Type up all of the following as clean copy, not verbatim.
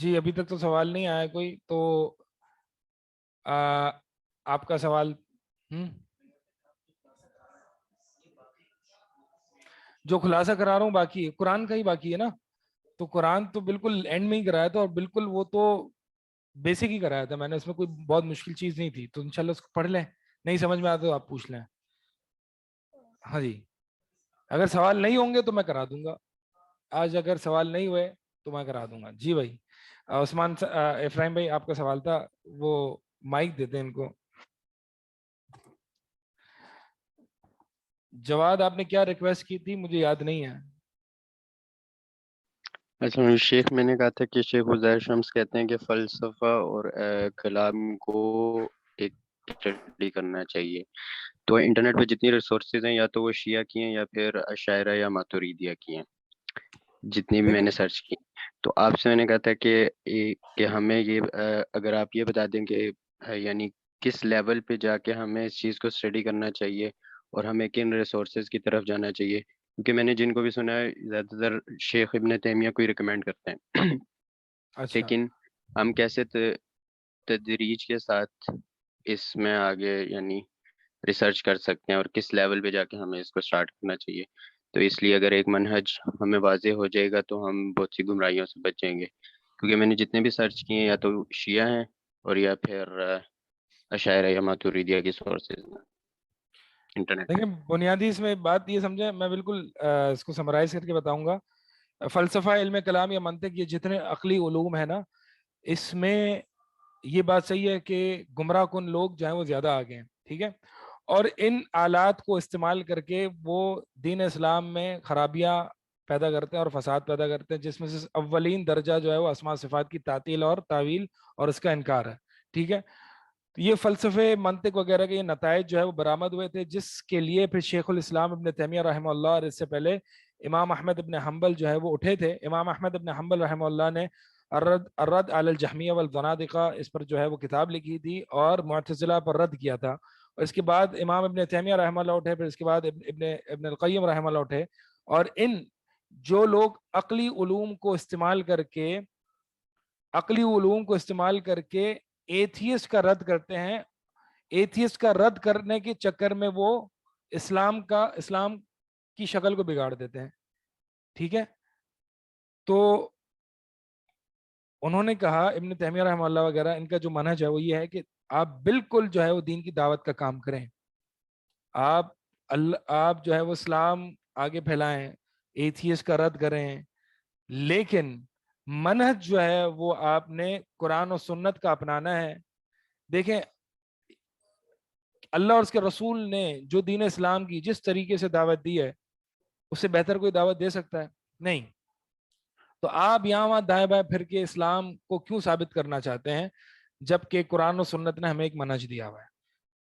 جی ابھی تک تو سوال نہیں آیا کوئی، تو آپ کا سوال جو خلاصہ کرا رہا ہوں باقی ہے، قرآن کا ہی باقی ہے نا، تو قرآن تو بالکل اینڈ میں ہی کرایا تھا، اور بالکل وہ تو بیسک ہی کرایا تھا میں نے، اس میں کوئی بہت مشکل چیز نہیں تھی، تو انشاءاللہ اس کو پڑھ لیں، نہیں سمجھ میں آتا تو آپ پوچھ لیں. ہاں جی، اگر سوال نہیں ہوں گے تو میں کرا دوں گا، آج اگر سوال نہیں ہوئے تو میں کرا دوں گا. جی بھائی عثمان افراہیم بھائی آپ کا سوال تھا، وہ مائک دیتے ہیں ان کو. جواد آپ نے کیا ریکویسٹ کی تھی مجھے یاد نہیں ہے. اچھا شیخ، میں نے کہا تھا کہ شیخ عزیر شمس کہتے ہیں کہ فلسفہ اور کلام کو ایک اسٹڈی کرنا چاہیے. تو انٹرنیٹ پہ جتنی ریسورسز ہیں یا تو وہ شیعہ کی ہیں یا پھر اشاعرہ یا ماتوریدیہ کی ہیں، جتنی بھی میں نے سرچ کی. تو آپ سے میں نے کہا تھا کہ ہمیں یہ اگر آپ یہ بتا دیں کہ یعنی کس لیول پہ جا کے ہمیں اس چیز کو اسٹڈی کرنا چاہیے اور ہمیں کن ریسورسز کی طرف جانا چاہیے، کیونکہ میں نے جن کو بھی سنا ہے زیادہ تر شیخ ابن تیمیہ کو ہی ریکمینڈ کرتے ہیں. اچھا لیکن ہم کیسے تدریج کے ساتھ اس میں آگے یعنی ریسرچ کر سکتے ہیں اور کس لیول پہ جا کے ہمیں اس کو سٹارٹ کرنا چاہیے. تو اس لیے اگر ایک منہج ہمیں واضح ہو جائے گا تو ہم بہت سی گمراہیوں سے بچ جائیں گے، کیونکہ میں نے جتنے بھی سرچ کیے ہیں یا تو شیعہ ہیں اور یا پھر اشاعرہ یا ماتوریدیہ کی سورسز انٹرنیٹ پہ. دیکھیں بنیادی اس میں بات یہ سمجھیں، میں بالکل اس کو سمرائز کر کے بتاؤں گا. فلسفہ، علم کلام یا منطق، یہ جتنے عقلی علوم ہیں نا، اس میں یہ بات صحیح ہے کہ گمراہ کن لوگ جو ہیں وہ زیادہ آگے ہیں، ٹھیک ہے، اور ان آلات کو استعمال کر کے وہ دین اسلام میں خرابیاں پیدا کرتے ہیں اور فساد پیدا کرتے ہیں، جس میں سے اولین درجہ جو ہے وہ اسماء صفات کی تعطیل اور تعویل اور اس کا انکار ہے. ٹھیک ہے، تو یہ فلسفے، منطق وغیرہ کے یہ نتائج جو ہے وہ برآمد ہوئے تھے، جس کے لیے پھر شیخ الاسلام ابن تیمیہ رحمہ اللہ اور اس سے پہلے امام احمد ابن حنبل جو ہے وہ اٹھے تھے. امام احمد ابن حنبل رحمہ اللہ نے الرد علی الجہمیہ والزنادقہ اس پر جو ہے وہ کتاب لکھی تھی اور معتزلہ پر رد کیا تھا. اور اس کے بعد امام ابن تیمیہ رحمہ اللہ اٹھے، پھر اس کے بعد ابن القیم رحمہ اللہ اٹھے، اور ان جو لوگ عقلی علوم کو استعمال کر کے ایتھیسٹ کا رد کرتے ہیں، ایتھیسٹ کا رد کرنے کے چکر میں وہ اسلام کی شکل کو بگاڑ دیتے ہیں. ٹھیک ہے، تو انہوں نے کہا ابن تیمیہ رحمہ اللہ وغیرہ، ان کا جو منہج ہے وہ یہ ہے کہ آپ بالکل جو ہے وہ دین کی دعوت کا کام کریں، آپ جو ہے وہ اسلام آگے پھیلائیں، ایتھیسٹ کا رد کریں، لیکن منہج جو ہے وہ آپ نے قرآن و سنت کا اپنانا ہے. دیکھیں اللہ اور اس کے رسول نے جو دین اسلام کی جس طریقے سے دعوت دی ہے، اس سے بہتر کوئی دعوت دے سکتا ہے؟ نہیں. تو آپ یہاں وہاں دائیں بائیں پھر کے اسلام کو کیوں ثابت کرنا چاہتے ہیں جبکہ قرآن و سنت نے ہمیں ایک منہج دیا ہوا ہے؟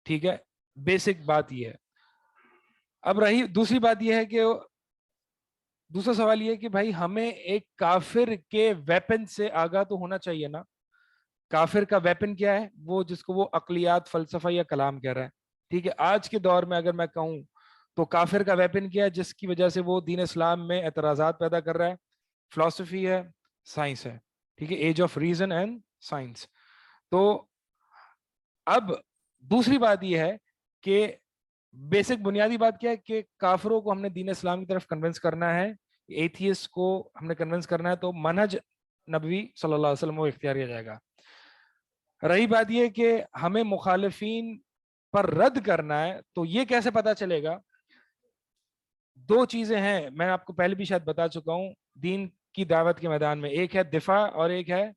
ٹھیک ہے، بیسک بات یہ ہے. اب رہی دوسری بات، یہ ہے کہ دوسرا سوال یہ ہے کہ بھائی ہمیں ایک کافر کے ویپن سے آگاہ تو ہونا چاہیے نا. کافر کا ویپن کیا ہے؟ وہ جس کو وہ عقلیات، فلسفہ یا کلام کہہ رہا ہے. ٹھیک ہے، آج کے دور میں اگر میں کہوں تو کافر کا ویپن کیا ہے جس کی وجہ سے وہ دین اسلام میں اعتراضات پیدا کر رہا ہے؟ فلسفی ہے، سائنس ہے. ٹھیک ہے، age of reason and science. تو اب دوسری بات یہ ہے کہ بیسک بنیادی بات کیا ہے کہ کافروں کو ہم نے دین اسلام کی طرف کنونس کرنا ہے، ایتھیسٹ کو ہم نے کنونس کرنا ہے، تو منہج نبوی صلی اللہ علیہ وسلم وہ اختیار کیا جائے گا. رہی بات یہ کہ ہمیں مخالفین پر رد کرنا ہے، تو یہ کیسے پتا چلے گا؟ دو چیزیں ہیں، میں آپ کو پہلے بھی شاید بتا چکا ہوں دین کی دعوت کے میدان میں، ایک ہے دفاع اور ایک ہے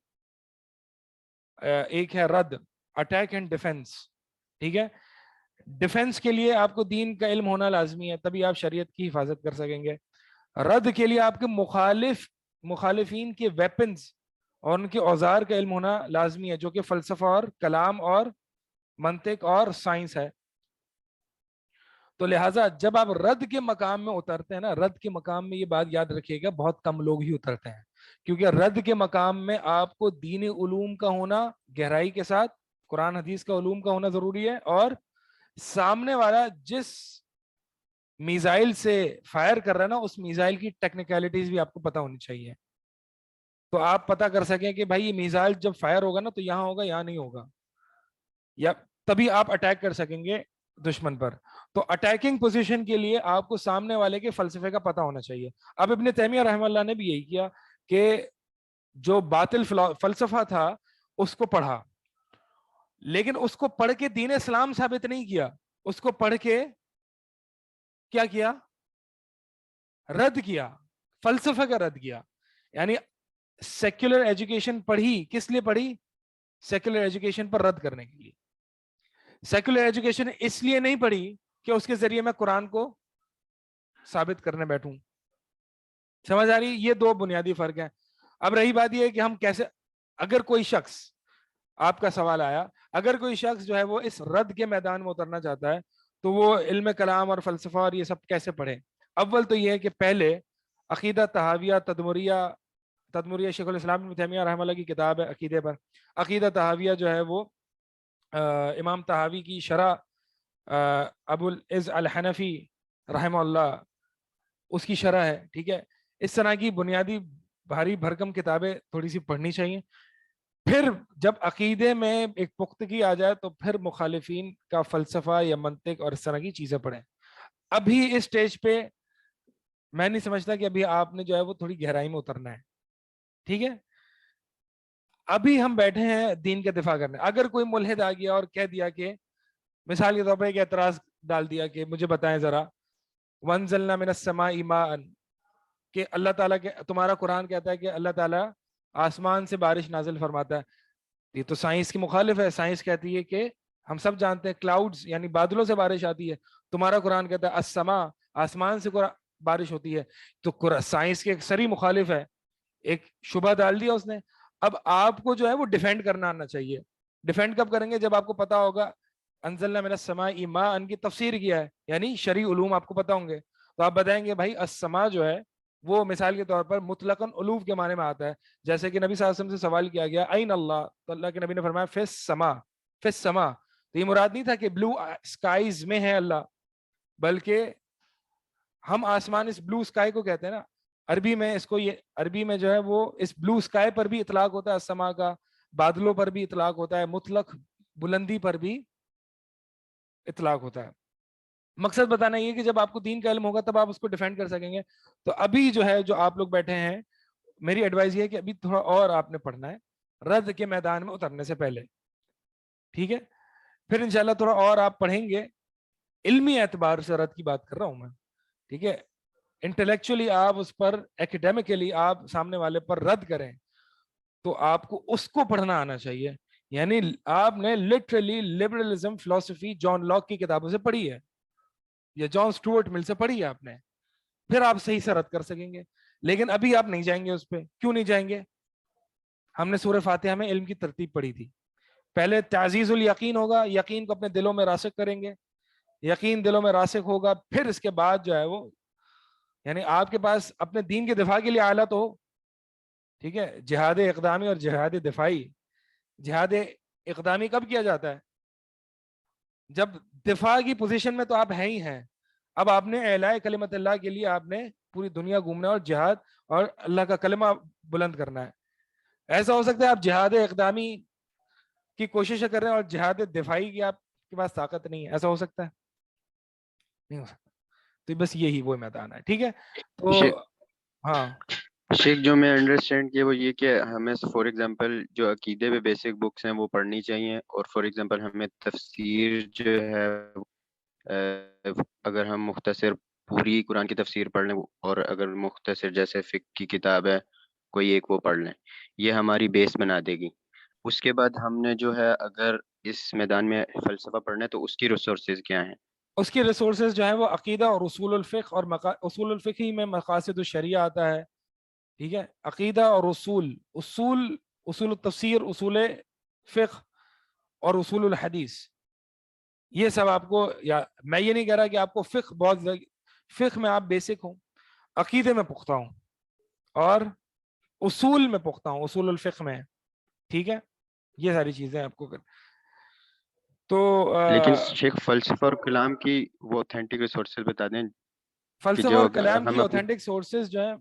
رد، اٹیک اینڈ ڈیفense. ٹھیک ہے، ڈیفenس کے لیے آپ کو دین کا علم ہونا لازمی ہے، تبھی آپ شریعت کی حفاظت کر سکیں گے. رد کے لیے آپ کے مخالفین کے ویپنز اور ان کے اوزار کا علم ہونا لازمی ہے، جو کہ فلسفہ اور کلام اور منطق اور سائنس ہے. تو لہٰذا جب آپ رد کے مقام میں اترتے ہیں نا، رد کے مقام میں یہ بات یاد رکھیے گا بہت کم لوگ ہی اترتے ہیں، کیونکہ رد کے مقام میں آپ کو دینی علوم کا ہونا گہرائی کے ساتھ، قرآن حدیث کا علوم کا ہونا ضروری ہے، اور سامنے والا جس میزائل سے فائر کر رہا ہے نا، اس میزائل کی ٹیکنیکلٹیز بھی آپ کو پتا ہونی چاہیے. تو آپ پتہ کر سکیں کہ بھائی یہ میزائل جب فائر ہوگا نا تو یہاں ہوگا یہاں نہیں ہوگا, یا تبھی آپ اٹیک کر سکیں گے دشمن پر. تو اٹیکنگ پوزیشن کے لیے آپ کو سامنے والے کے فلسفے کا پتہ ہونا چاہیے. اب ابن تیمیہ رحمہ اللہ نے بھی یہی کیا کہ جو باطل فلسفہ تھا اس کو پڑھا, لیکن اس کو پڑھ کے دین اسلام ثابت نہیں کیا, اس کو پڑھ کے کیا کیا, رد کیا, فلسفہ کا رد کیا. یعنی سیکولر ایجوکیشن پڑھی, کس لیے پڑھی؟ سیکولر ایجوکیشن پر رد کرنے کے لیے. سیکولر ایجوکیشن اس لیے نہیں پڑھی کہ اس کے ذریعے میں قرآن کو ثابت کرنے بیٹھوں. سمجھ آ رہی؟ یہ دو بنیادی فرق ہیں. اب رہی بات یہ ہے کہ ہم کیسے, اگر کوئی شخص, آپ کا سوال آیا, اگر کوئی شخص جو ہے وہ اس رد کے میدان میں اترنا چاہتا ہے تو وہ علم کلام اور فلسفہ اور یہ سب کیسے پڑھے؟ اول تو یہ ہے کہ پہلے عقیدہ تحاویہ تدمریہ شیخ الاسلام ابن تیمیہ رحمہ اللہ کی کتاب ہے عقیدے پر. عقیدہ تحاویہ جو ہے وہ امام تحاوی کی شرح ابو العز الحنفی رحمہ اللہ اس کی شرح ہے. ٹھیک ہے, اس طرح کی بنیادی بھاری بھرکم کتابیں تھوڑی سی پڑھنی چاہیے. پھر جب عقیدے میں ایک پختگی آ جائے تو پھر مخالفین کا فلسفہ یا منطق اور اس طرح کی چیزیں پڑھیں. ابھی اس سٹیج پہ میں نہیں سمجھتا کہ ابھی آپ نے جو ہے وہ تھوڑی گہرائی میں اترنا ہے. ٹھیک ہے, ابھی ہم بیٹھے ہیں دین کا دفاع کرنے. اگر کوئی ملحد آ گیا اور کہہ دیا کہ, مثال کے طور پہ ایک اعتراض ڈال دیا کہ مجھے بتائیں ذرا, وَأَنزَلْنَا مِنَ السَّمَاءِ مَاءً, کہ اللہ تعالیٰ کے, تمہارا قرآن کہتا ہے کہ اللہ تعالیٰ آسمان سے بارش نازل فرماتا ہے. یہ تو سائنس کی مخالف ہے. سائنس کہتی ہے کہ ہم سب جانتے ہیں کلاؤڈز یعنی بادلوں سے بارش آتی ہے. تمہارا قرآن کہتا ہے السماء, آسمان سے بارش ہوتی ہے. تو سائنس کے ایک سری مخالف ہے, ایک شبہ ڈال دیا اس نے. اب آپ کو جو ہے وہ ڈیفینڈ کرنا آنا چاہیے. ڈیفینڈ کب کریں گے؟ جب آپ کو پتا ہوگا انزلنا من السماء ماء کی تفسیر کیا ہے, یعنی شرعی علوم آپ کو پتا ہوں گے. تو آپ بتائیں گے بھائی السماء جو ہے وہ مثال کے طور پر مطلقاً علو کے معنی میں آتا ہے. جیسے کہ نبی صلی اللہ علیہ وسلم سے سوال کیا گیا این اللہ, تو اللہ کے نبی نے فرمایا فی السماء, فی السماء. تو یہ مراد نہیں تھا کہ بلو اسکائیز میں ہے اللہ, بلکہ ہم آسمان اس بلو اسکائی کو کہتے ہیں نا عربی میں, اس کو یہ عربی میں جو ہے وہ اس بلو اسکائی پر بھی اطلاق ہوتا ہے السماء کا, بادلوں پر بھی اطلاق ہوتا ہے, مطلق بلندی پر بھی اطلاق ہوتا ہے. مقصد بتانا یہ کہ جب آپ کو دین کا علم ہوگا تب آپ اس کو ڈیفینڈ کر سکیں گے. تو ابھی جو ہے جو آپ لوگ بیٹھے ہیں, میری ایڈوائز یہ ہے کہ ابھی تھوڑا اور آپ نے پڑھنا ہے رد کے میدان میں اترنے سے پہلے. ٹھیک ہے, پھر انشاءاللہ تھوڑا اور آپ پڑھیں گے. علمی اعتبار سے رد کی بات کر رہا ہوں میں. ٹھیک ہے, انٹلیکچولی آپ اس پر, ایکیڈیمکلی آپ سامنے والے پر رد کریں تو آپ کو اس کو پڑھنا آنا چاہیے. یعنی آپ نے لٹرلی لبرلزم فلسفی جان لاک کی کتابوں سے پڑھی ہے یا جان سٹورٹ مل سے پڑھی ہے آپ نے, پھر آپ صحیح سے رد کر سکیں گے. لیکن ابھی آپ نہیں جائیں گے اس پہ. کیوں نہیں جائیں گے؟ ہم نے سورہ فاتحہ میں علم کی ترتیب پڑھی تھی. پہلے تعزیز الیقین ہوگا, یقین کو اپنے دلوں میں راسخ کریں گے, یقین دلوں میں راسخ ہوگا, پھر اس کے بعد جو ہے وہ, یعنی آپ کے پاس اپنے دین کے دفاع کے لیے آلت ہو. ٹھیک ہے, جہاد اقدامی اور جہاد دفاعی. جہاد اقدامی کب کیا جاتا ہے؟ جب دفاع کی پوزیشن میں تو آپ ہیں ہی ہیں. اب آپ نے اعلاء کلمت اللہ کے لیے آپ نے پوری دنیا گھومنا اور جہاد اور اللہ کا کلمہ بلند کرنا ہے. ایسا ہو سکتا ہے آپ جہاد اقدامی کی کوشش کر رہے ہیں اور جہاد دفاعی کی آپ کے پاس طاقت نہیں ہے؟ ایسا ہو سکتا ہے؟ نہیں ہو سکتا. تو بس یہی وہ میدان ہے. ٹھیک ہے, تو ہاں شیخ جو میں انڈرسٹینڈ کیا وہ یہ کہ ہمیں فار ایگزامپل جو عقیدے پہ بیسک بکس ہیں وہ پڑھنی چاہیے, اور فار ایگزامپل ہمیں تفسیر جو ہے اگر ہم مختصر پوری قرآن کی تفسیر پڑھ لیں, اور اگر مختصر جیسے فقہ کی کتاب ہے کوئی ایک وہ پڑھ لیں, یہ ہماری بیس بنا دے گی. اس کے بعد ہم نے جو ہے اگر اس میدان میں فلسفہ پڑھنا ہے تو اس کی ریسورسز کیا ہیں؟ اس کی ریسورسز جو ہے وہ عقیدہ اور اصول الفقہ, اور اصول الفقہ ہی میں مقاصد الشریعہ آتا ہے. ٹھیک ہے, عقیدہ اور اصول التفسیر, اصول فقہ اور اصول الحدیث, یہ سب آپ کو, یا میں یہ نہیں کہہ رہا کہ آپ کو فقہ بہت, فقہ میں آپ بیسک ہوں, عقیدے میں پختہ ہوں, اور اصول میں پختہ ہوں, اصول الفقہ میں. ٹھیک ہے, یہ ساری چیزیں آپ کو تو لیکن شیخ فلسفہ اور کلام کی وہ اوتھینٹک ریسورسز بتا دیں. فلسفہ اور کلام کی اوتھینٹک سورسز جو ہیں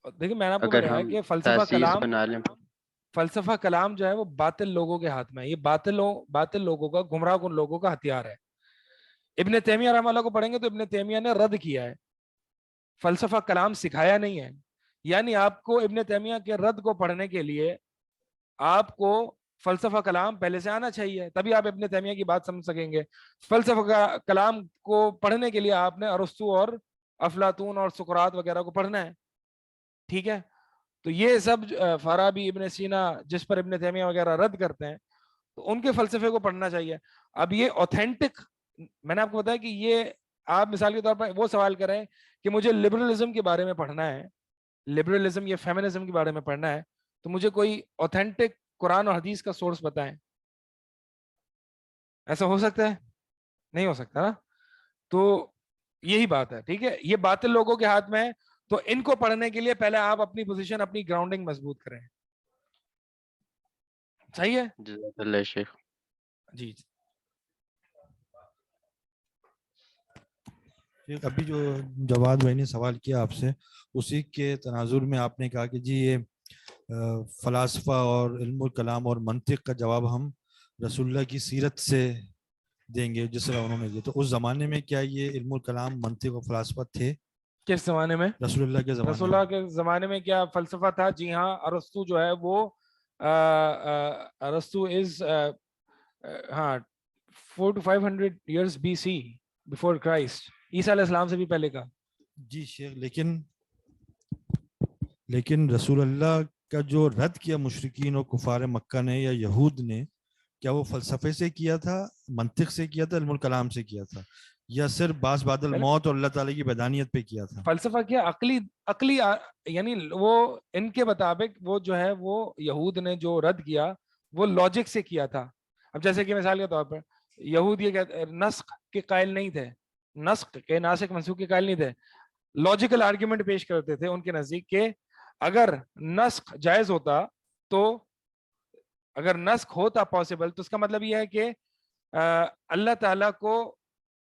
دیکھیں میں نے آپ کو اگر بتایا ہم کہ تاسیس بنا لیں فلسفہ کلام جو ہے وہ باطل لوگوں کے ہاتھ میں ہے، یہ باطل لوگوں کا، گمراہ کن لوگوں کا ہتھیار ہے. ابن تیمیہ رحمہ اللہ کو پڑھیں گے تو ابن تیمیہ نے رد کیا ہے، فلسفہ کلام سکھایا نہیں ہے. یعنی آپ کو ابن تیمیہ کے رد کو پڑھنے کے لیے آپ کو فلسفہ کلام پہلے سے آنا چاہیے، تبھی آپ ابن تیمیہ کی بات سمجھ سکیں گے. فلسفہ کلام کو پڑھنے کے لیے آپ نے ارسطو اور افلاطون اور سقراط وغیرہ کو پڑھنا ہے. ٹھیک ہے، تو یہ سب فارابی، ابن سینا، جس پر ابن تیمیہ وغیرہ رد کرتے ہیں، تو ان کے فلسفے کو پڑھنا چاہیے. اب یہ اوتھینٹک، میں نے آپ کو بتایا کہ یہ آپ مثال کے طور پر وہ سوال کریں کہ مجھے لبرلزم کے بارے میں پڑھنا ہے، لبرلزم یا فیمنزم کے بارے میں پڑھنا ہے، تو مجھے کوئی اوتھینٹک قرآن اور حدیث کا سورس بتائیں. ایسا ہو سکتا ہے؟ نہیں ہو سکتا نا. تو یہی بات ہے. ٹھیک ہے، یہ باطل لوگوں کے ہاتھ میں ہے، تو ان کو پڑھنے کے لیے پہلے آپ اپنی پوزیشن، اپنی گراؤنڈنگ مضبوط کریں. صحیح ہے جزاک اللہ شیخ. جی. ابھی جو جواد بھائی نے سوال کیا آپ سے، اسی کے تناظر میں آپ نے کہا کہ جی یہ فلاسفہ اور علم الکلام اور منطق کا جواب ہم رسول اللہ کی سیرت سے دیں گے جس طرح انہوں نے دیا. تو اس زمانے میں کیا یہ علم الکلام، منطق اور فلاسفہ تھے؟ کس زمانے میں؟ رسول اللہ کے زمانے رسول اللہ کے زمانے میں کیا فلسفہ تھا؟ جی ہاں، ارسطو جو ہے وہ ارسطو از ہاں 400 to 500 years BC before Christ، عیسیٰ علیہ السلام سے بھی پہلے کا. جی شیخ، لیکن رسول اللہ کا جو رد کیا مشرکین اور کفار مکہ نے یا یہود نے، کیا وہ فلسفے سے کیا تھا، منطق سے کیا تھا، علم الکلام سے کیا تھا، یا صرف باس بعد الموت اور اللہ تعالیٰ کی بدانیت پہ کیا تھا؟ فلسفہ کیا عقلی یعنی وہ ان کے مطابق وہ جو ہے وہ یہود نے جو رد کیا وہ لاجک سے کیا تھا. اب جیسے کہ مثال کے طور پر یہود یہ کہتے نسخ کے قائل نہیں تھے، نسخ کے ناسخ منسوخ کے قائل نہیں تھے. لاجیکل آرگیومنٹ پیش کرتے تھے ان کے نزدیک کہ اگر نسخ جائز ہوتا، تو اگر نسخ ہوتا پاسبل، تو اس کا مطلب یہ ہے کہ اللہ تعالیٰ کو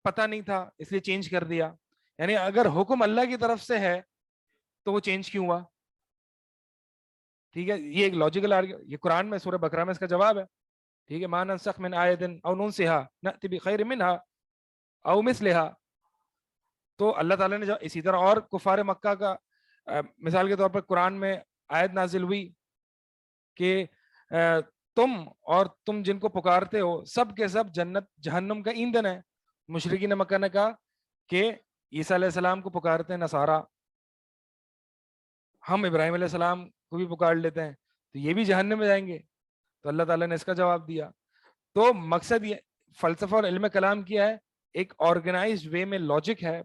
پتہ نہیں تھا اس لیے چینج کر دیا. یعنی اگر حکم اللہ کی طرف سے ہے تو وہ چینج کیوں ہوا؟ ٹھیک ہے، یہ ایک لاجیکل یہ قرآن میں سورہ بقرہ میں اس کا جواب ہے. ٹھیک ہے، ما ننسخ من آیۃ او ننسھا نأتی بخیر منھا او مثلھا. تو اللہ تعالیٰ نے اسی طرح اور کفار مکہ کا مثال کے طور پر قرآن میں آیت نازل ہوئی کہ تم جن کو پکارتے ہو سب کے سب جنت جہنم کا ایندھن ہے. مشرکین مکہ نے کہا کہ عیسیٰ علیہ السلام کو پکارتے ہیں نصارہ، ہم ابراہیم علیہ السلام کو بھی پکار لیتے ہیں، تو یہ بھی جہنم میں جائیں گے. تو اللہ تعالیٰ نے اس کا جواب دیا. تو مقصد یہ فلسفہ اور علم کلام کیا ہے، ایک آرگنائزڈ وے میں لاجک ہے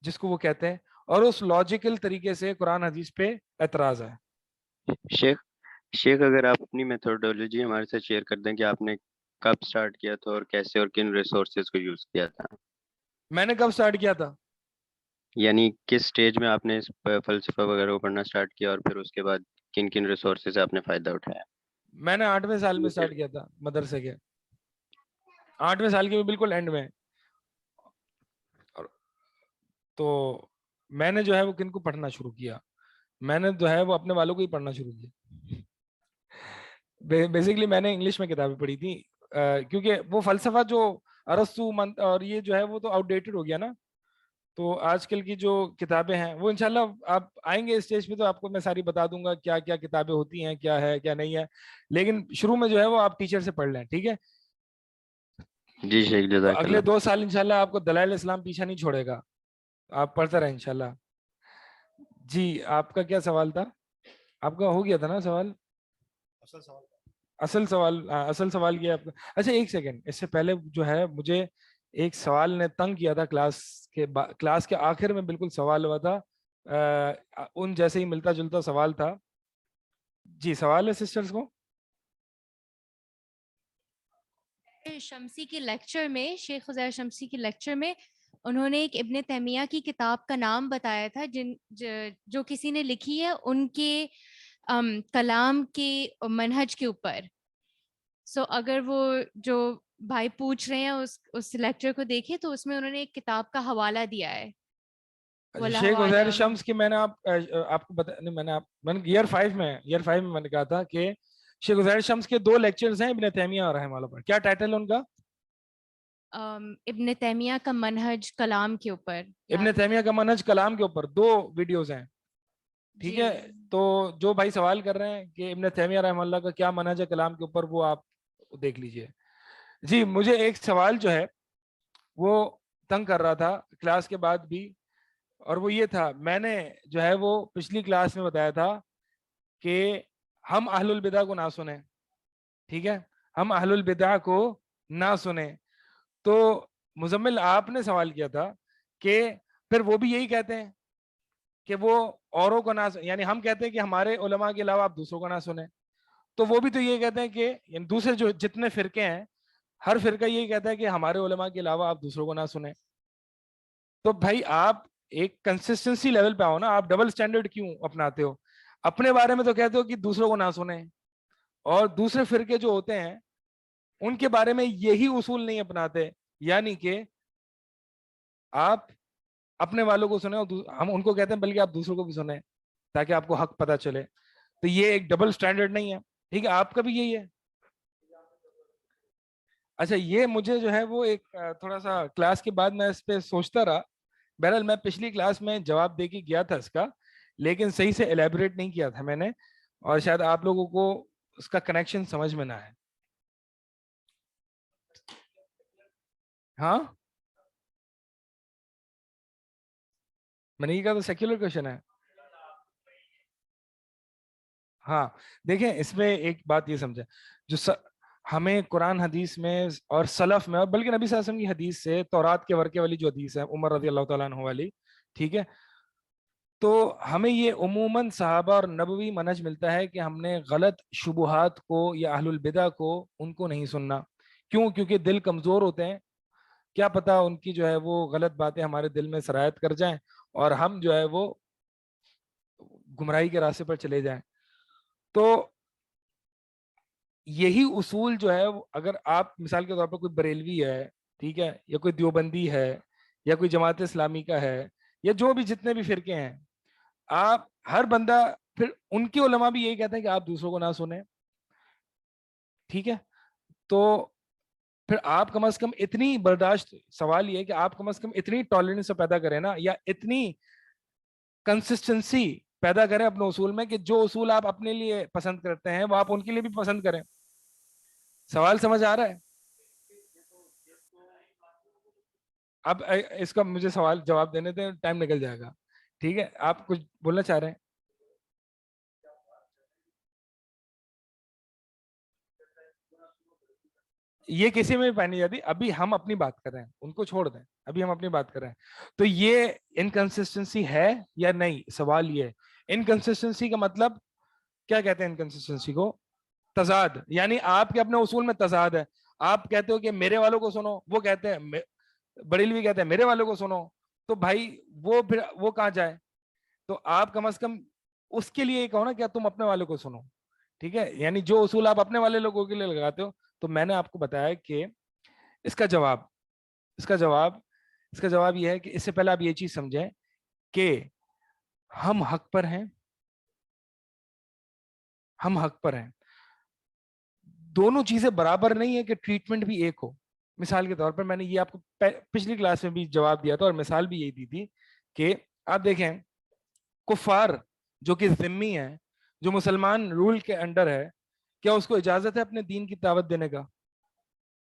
جس کو وہ کہتے ہیں، اور اس لاجیکل طریقے سے قرآن حدیث پہ اعتراض ہے. شیخ اگر آپ اپنی میتھوڈولوجی ہمارے ساتھ شیئر کر دیں کہ آپ نے کب سٹارٹ کیا تھا اور کیسے اور کن ریسورسز کو یوز کیا تھا. میں نے کب سٹارٹ کیا تھا؟ یعنی کس سٹیج میں آپ نے اس فلسفہ وغیرہ کو پڑھنا سٹارٹ کیا، اور پھر اس کے بعد کن کن ریسورسز سے آپ نے فائدہ اٹھایا؟ میں نے 8ویں سال میں سٹارٹ کیا تھا، مدرسے کے 8ویں سال کے بالکل اینڈ میں. تو میں نے جو ہے وہ کن کو پڑھنا شروع کیا؟ میں نے جو ہے وہ اپنے والوں کو ہی پڑھنا شروع کیا. بیسیکلی میں نے انگلش میں کتابیں پڑھی تھی، کیونکہ وہ فلسفہ جو ارسطو اور یہ جو ہے وہ تو آؤٹ ڈیٹڈ ہو گیا نا. تو آج کل کی جو کتابیں ہیں وہ انشاءاللہ آپ آئیں گے اسٹیج پہ تو آپ کو میں ساری بتا دوں گا کیا کیا کتابیں ہوتی ہیں، کیا ہے کیا نہیں ہے. لیکن شروع میں جو ہے وہ آپ ٹیچر سے پڑھ لیں. ٹھیک ہے، جی شیخ تو جزاک اگلے اللہ. 2 سال انشاءاللہ آپ کو دلائل اسلام پیچھا نہیں چھوڑے گا، آپ پڑھتے رہیں انشاءاللہ. جی آپ کا کیا سوال تھا؟ آپ کا ہو گیا تھا نا سوال؟ اصل سوال کیا آپ کا. اچھا ایک سیکنڈ، اس سے پہلے جو ہے مجھے ایک سوال نے تنگ کیا تھا کلاس کے آخر میں بالکل سوال ہوا تھا، ان جیسے ہی ملتا جلتا سوال تھا. جی سوال ہے سسٹرز کو. شمسی کے لیکچر میں، شیخ عزیر شمسی کے لیکچر میں انہوں نے ایک ابن تیمیہ کی کتاب کا نام بتایا تھا جو کسی نے لکھی ہے ان کے کلام کے منہج کے اوپر. سو اگر وہ جو بھائی پوچھ رہے ہیں اس لیکچر کو دیکھیں تو اس میں انہوں نے ایک کتاب کا حوالہ دیا ہے. شیخ عزیر شمس کی میں نے آپ کو میں نے ایئر 5 میں نے کہا تھا کہ شیخ عزیر شمس کے 2 لیکچرز ہیں ابن تیمیہ اور رحمہ اللہ پر. کیا ٹائٹل ہے ان کا؟ ابن تیمیہ کا منہج کلام کے اوپر. ابن تیمیہ کا منہج کلام کے اوپر 2 ویڈیوز ہیں. ٹھیک ہے, تو جو بھائی سوال کر رہے ہیں کہ ابن تیمیہ رحمہ اللہ کا کیا منہج ہے کلام کے اوپر, وہ آپ دیکھ لیجئے. جی مجھے ایک سوال جو ہے وہ تنگ کر رہا تھا کلاس کے بعد بھی, اور وہ یہ تھا, میں نے جو ہے وہ پچھلی کلاس میں بتایا تھا کہ ہم اہل البدع کو نہ سنیں. ٹھیک ہے, ہم اہل البدع کو نہ سنیں. تو مزمل آپ نے سوال کیا تھا کہ پھر وہ بھی یہی کہتے ہیں کہ وہ اوروں کو نہ, یعنی ہم کہتے ہیں کہ ہمارے علماء کے علاوہ آپ دوسروں کو نہ سنیں, تو وہ بھی تو یہ کہتے ہیں کہ یعنی دوسرے جو جتنے فرقے ہیں ہر فرقہ یہی کہتا ہے کہ ہمارے علماء کے علاوہ آپ دوسروں کو نہ سنیں. تو بھائی آپ ایک کنسسٹنسی لیول پہ آؤ نا, آپ ڈبل سٹینڈرڈ کیوں اپناتے ہو؟ اپنے بارے میں تو کہتے ہو کہ دوسروں کو نہ سنیں, اور دوسرے فرقے جو ہوتے ہیں ان کے بارے میں یہی اصول نہیں اپناتے, یعنی کہ آپ اپنے والوں کو سنیں اور ہم ان کو کہتے ہیں بلکہ آپ دوسروں کو بھی سنیں تاکہ آپ کو حق پتہ چلے. تو یہ ایک ڈبل سٹینڈرڈ نہیں ہے. ٹھیک ہے, آپ کا بھی یہی ہے. اچھا, یہ مجھے جو ہے وہ ایک تھوڑا سا کلاس کے بعد میں اس پہ سوچتا رہا. بہرحال میں پچھلی کلاس میں جواب دے کے گیا تھا اس کا, لیکن صحیح سے ایلیبوریٹ نہیں کیا تھا میں نے, اور شاید آپ لوگوں کو اس کا کنیکشن سمجھ میں نہ ہے. ہاں میں نے یہ کہا تو سیکولر کوشچن ہے. ہاں دیکھیں, اس میں ایک بات یہ سمجھیں, جو ہمیں قرآن حدیث میں اور سلف میں, اور بلکہ نبی صلی اللہ علیہ وسلم کی حدیث سے, تورات کے ورقے والی جو حدیث ہے عمر رضی اللہ تعالیٰ عنہ والی, ٹھیک ہے, تو ہمیں یہ عموماً صحابہ اور نبوی منہج ملتا ہے کہ ہم نے غلط شبہات کو یا اہل البدع کو ان کو نہیں سننا. کیوں؟ کیونکہ دل کمزور ہوتے ہیں, کیا پتا ان کی جو ہے وہ غلط باتیں ہمارے دل میں سرایت کر جائیں اور ہم جو ہے وہ گمراہی کے راستے پر چلے جائیں. تو یہی اصول جو ہے, اگر آپ مثال کے طور پر کوئی بریلوی ہے, ٹھیک ہے, یا کوئی دیوبندی ہے, یا کوئی جماعت اسلامی کا ہے, یا جو بھی جتنے بھی فرقے ہیں, آپ ہر بندہ پھر ان کے علماء بھی یہی کہتے ہیں کہ آپ دوسروں کو نہ سنیں. ٹھیک ہے, تو پھر آپ کم از کم اتنی برداشت, سوال یہ ہے کہ آپ کم از کم اتنی ٹالرنس پیدا کریں نا, یا اتنی کنسسٹنسی پیدا کریں اپنے اصول میں کہ جو اصول آپ اپنے لیے پسند کرتے ہیں وہ آپ ان کے لیے بھی پسند کریں. سوال سمجھ آ رہا ہے؟ اب اس کا مجھے سوال جواب دینے دیں, ٹائم نکل جائے گا. ٹھیک ہے, آپ کچھ بولنا چاہ رہے ہیں؟ یہ کسی میں بھی پانی جاتی. ابھی ہم اپنی بات کر رہے ہیں, ان کو چھوڑ دیں, ابھی ہم اپنی بات کر رہے ہیں. تو یہ انکنسسٹنسی ہے یا نہیں, سوال یہ ہے. انکنسسٹنسی کا مطلب کیا کہتے ہیں؟ انکنسسٹنسی کو تضاد, یعنی آپ کے اپنے اصول میں تضاد ہے. آپ کہتے ہو کہ میرے والوں کو سنو, وہ کہتے ہیں, بریلوی کہتے ہیں میرے والوں کو سنو, تو بھائی وہ پھر وہ کہاں جائے؟ تو آپ کم از کم اس کے لیے یہ کہو نا کہ تم اپنے والوں کو سنو. ٹھیک ہے, یعنی جو اصول آپ اپنے والے لوگوں کے لیے لگاتے ہو. تو میں نے آپ کو بتایا کہ اس کا جواب یہ ہے کہ اس سے پہلے آپ یہ چیز سمجھیں کہ ہم حق پر ہیں, ہم حق پر ہیں. دونوں چیزیں برابر نہیں ہے کہ ٹریٹمنٹ بھی ایک ہو. مثال کے طور پر میں نے یہ آپ کو پچھلی کلاس میں بھی جواب دیا تھا, اور مثال بھی یہی دی تھی کہ آپ دیکھیں, کفار جو کہ ذمی ہے, جو مسلمان رول کے انڈر ہے, کیا اس کو اجازت ہے اپنے دین کی دعوت دینے کا,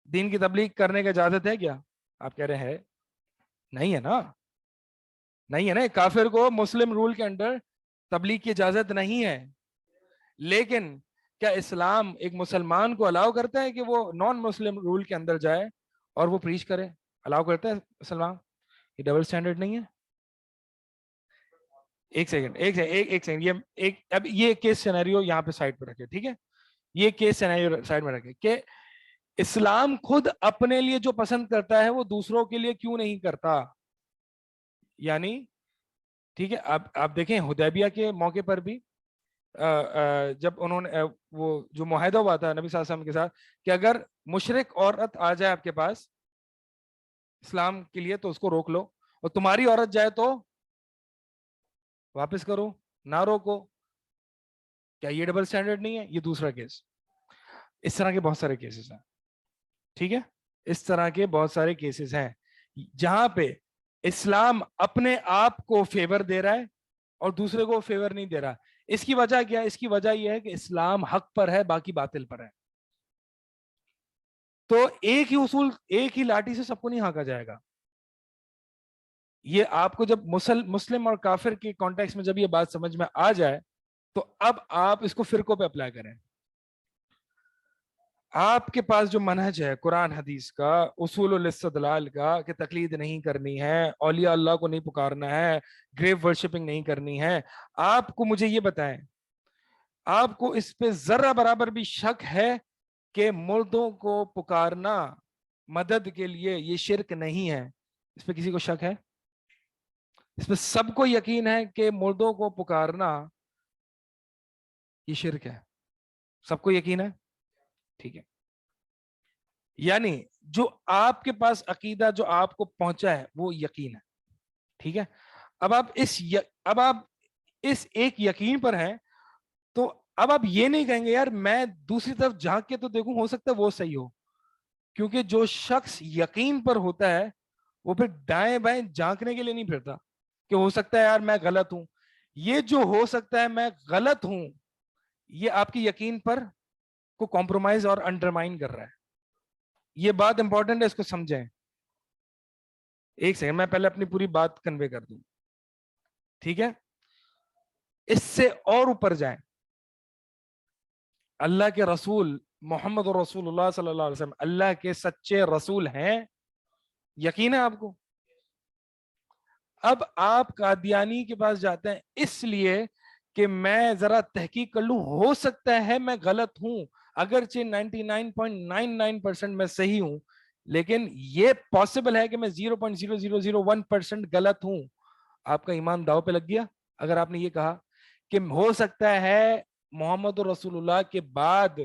دین کی تبلیغ کرنے کا اجازت ہے کیا؟ آپ کہہ رہے ہیں نہیں ہے نا, نہیں ہے نا. کافر کو مسلم رول کے انڈر تبلیغ کی اجازت نہیں ہے. لیکن کیا اسلام ایک مسلمان کو الاؤ کرتا ہے کہ وہ نان مسلم رول کے اندر جائے اور وہ پریچ کرے؟ الاؤ کرتا ہے اسلام؟ یہ ڈبل سٹینڈرڈ نہیں ہے؟ ایک سیکنڈ, اب یہ کیس سینیریو یہاں پہ سائڈ پہ رکھے. ٹھیک ہے, یہ کیس سینیریو سائڈ میں رکھے کہ اسلام خود اپنے لیے جو پسند کرتا ہے وہ دوسروں کے لیے کیوں نہیں کرتا. یعنی ٹھیک ہے, آپ دیکھیں حدیبیہ کے موقع پر بھی جب انہوں نے وہ جو معاہدہ ہوا تھا نبی صلی اللہ علیہ وسلم کے ساتھ کہ اگر مشرک عورت آ جائے آپ کے پاس اسلام کے لیے تو اس کو روک لو, اور تمہاری عورت جائے تو واپس کرو نہ روکو. کیا یہ ڈبل سٹینڈرڈ نہیں ہے؟ یہ دوسرا کیس. اس طرح کے بہت سارے کیسز ہیں. ٹھیک ہے, اس طرح کے بہت سارے کیسز ہیں جہاں پہ اسلام اپنے آپ کو فیور دے رہا ہے اور دوسرے کو فیور نہیں دے رہا. اس کی وجہ کیا ہے؟ اس کی وجہ یہ ہے کہ اسلام حق پر ہے, باقی باطل پر ہے. تو ایک ہی اصول, ایک ہی لاٹھی سے سب کو نہیں ہانکا جائے گا. یہ آپ کو جب مسلم اور کافر کے کانٹیکس میں جب یہ بات سمجھ میں آ جائے تو اب آپ اس کو فرقوں پہ اپلائی کریں. آپ کے پاس جو منہج ہے قرآن حدیث کا, اصول الاستدلال کا, کہ تقلید نہیں کرنی ہے, اولیاء اللہ کو نہیں پکارنا ہے, گریو ورشپنگ نہیں کرنی ہے, آپ کو مجھے یہ بتائیں, آپ کو اس پہ ذرہ برابر بھی شک ہے کہ مردوں کو پکارنا مدد کے لیے یہ شرک نہیں ہے؟ اس پہ کسی کو شک ہے؟ اس پہ سب کو یقین ہے کہ مردوں کو پکارنا یہ شرک ہے؟ سب کو یقین ہے؟ ٹھیک ہے. یعنی جو آپ کے پاس عقیدہ جو آپ کو پہنچا ہے وہ یقین ہے. ٹھیک ہے. اب آپ اس ایک یقین پر ہیں تو اب آپ یہ نہیں کہیں گے یار میں دوسری طرف جھانک کے تو دیکھوں, ہو سکتا ہے وہ صحیح ہو. کیونکہ جو شخص یقین پر ہوتا ہے وہ پھر دائیں بائیں جھانکنے کے لیے نہیں پھرتا کہ ہو سکتا ہے یار میں غلط ہوں. یہ جو ہو سکتا ہے میں غلط ہوں, یہ آپ کی یقین پر کو کمپرومائز اور انڈرمائن کر رہا ہے. یہ بات امپورٹنٹ ہے, اس کو سمجھیں. ایک سیکنڈ, میں پہلے اپنی پوری بات کنوے کر دوں. ٹھیک ہے, اس سے اور اوپر جائیں. اللہ کے رسول محمد رسول اللہ صلی اللہ علیہ وسلم اللہ کے سچے رسول ہیں, یقین ہے آپ کو؟ اب آپ قادیانی کے پاس جاتے ہیں اس لیے کہ میں ذرا تحقیق کر لوں, ہو سکتا ہے میں غلط ہوں, اگرچہ 99.99% میں صحیح ہوں, لیکن یہ پاسبل ہے کہ میں 0.0001% غلط ہوں. آپ کا ایمان داؤ پہ لگ گیا اگر آپ نے یہ کہا کہ ہو سکتا ہے محمد رسول اللہ کے بعد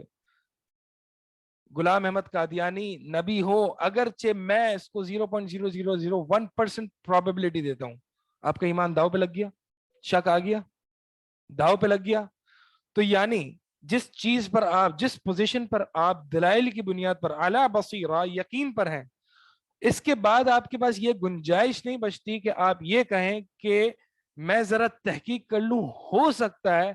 غلام احمد قادیانی نبی ہو, اگرچہ میں اس کو 0.0001% پروبیبلٹی دیتا ہوں. آپ کا ایمان داؤ پہ لگ گیا, شک آ گیا, داؤ پہ لگ گیا. تو یعنی جس چیز پر آپ, جس پوزیشن پر آپ دلائل کی بنیاد پر اعلی بصیرہ یقین پر ہیں, اس کے بعد آپ کے پاس یہ گنجائش نہیں بچتی کہ آپ یہ کہیں کہ میں ذرا تحقیق کر لوں, ہو سکتا ہے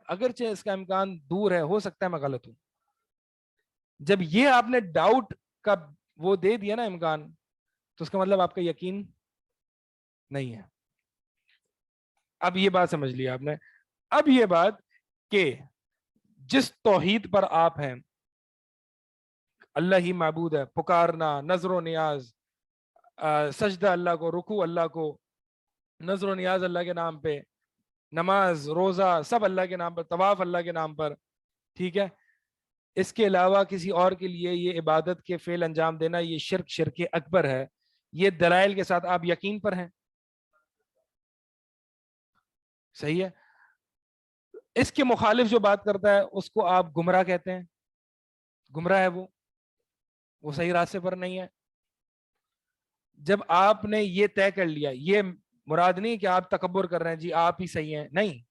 اگرچہ اس کا امکان دور ہے, ہو سکتا ہے میں غلط ہوں. جب یہ آپ نے ڈاؤٹ کا وہ دے دیا نا امکان, تو اس کا مطلب آپ کا یقین نہیں ہے. اب یہ بات سمجھ لی آپ نے. اب یہ بات کہ جس توحید پر آپ ہیں, اللہ ہی معبود ہے, پکارنا, نظر و نیاز, سجدہ اللہ کو, رکوع اللہ کو, نظر و نیاز اللہ کے نام پہ, نماز روزہ سب اللہ کے نام پر, طواف اللہ کے نام پر. ٹھیک ہے, اس کے علاوہ کسی اور کے لیے یہ عبادت کے فعل انجام دینا یہ شرک اکبر ہے. یہ دلائل کے ساتھ آپ یقین پر ہیں, صحیح ہے. اس کے مخالف جو بات کرتا ہے اس کو آپ گمراہ کہتے ہیں, گمراہ ہے وہ صحیح راستے پر نہیں ہے. جب آپ نے یہ طے کر لیا, یہ مراد نہیں کہ آپ تکبر کر رہے ہیں جی آپ ہی صحیح ہیں, نہیں.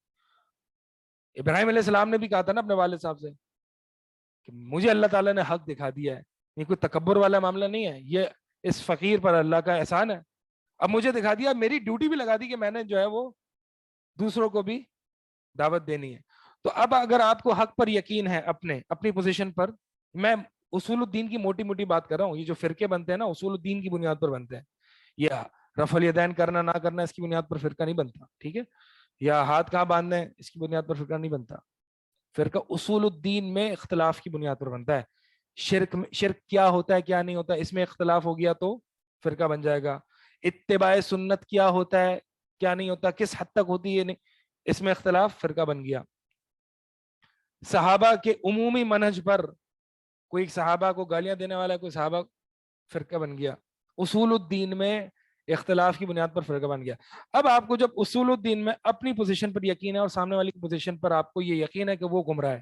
ابراہیم علیہ السلام نے بھی کہا تھا نا اپنے والد صاحب سے کہ مجھے اللہ تعالیٰ نے حق دکھا دیا ہے, یہ کوئی تکبر والا معاملہ نہیں ہے, یہ اس فقیر پر اللہ کا احسان ہے. اب مجھے دکھا دیا, میری ڈیوٹی بھی لگا دی کہ میں نے جو ہے وہ دوسروں کو بھی دعوت دینی ہے. تو اب اگر آپ کو حق پر یقین ہے اپنی پوزیشن پر, میں اصول الدین کی موٹی موٹی بات کر رہا ہوں, یہ جو فرقے بنتے ہیں نا اصول الدین کی بنیاد پر بنتے ہیں, یہ رفع الیدین کرنا نہ کرنا اس کی بنیاد پر فرقہ نہیں بنتا. ٹھیک ہے, یا ہاتھ کہاں باندھنا ہے اس کی بنیاد پر فرقہ نہیں بنتا. فرقہ اصول الدین میں اختلاف کی بنیاد پر بنتا ہے. شرک کیا ہوتا ہے کیا نہیں ہوتا اس میں اختلاف ہو گیا تو فرقہ بن جائے گا. اتباع سنت کیا ہوتا ہے کیا نہیں ہوتا, کس حد تک ہوتی ہے, اس میں اختلاف, فرقہ بن گیا. صحابہ کے عمومی منہج پر کوئی صحابہ کو گالیاں دینے والا ہے, کوئی صحابہ, فرقہ بن گیا. اصول الدین میں اختلاف کی بنیاد پر فرقہ بن گیا. اب آپ کو جب اصول الدین میں اپنی پوزیشن پر یقین ہے اور سامنے والی پوزیشن پر آپ کو یہ یقین ہے کہ وہ گمراہ ہے,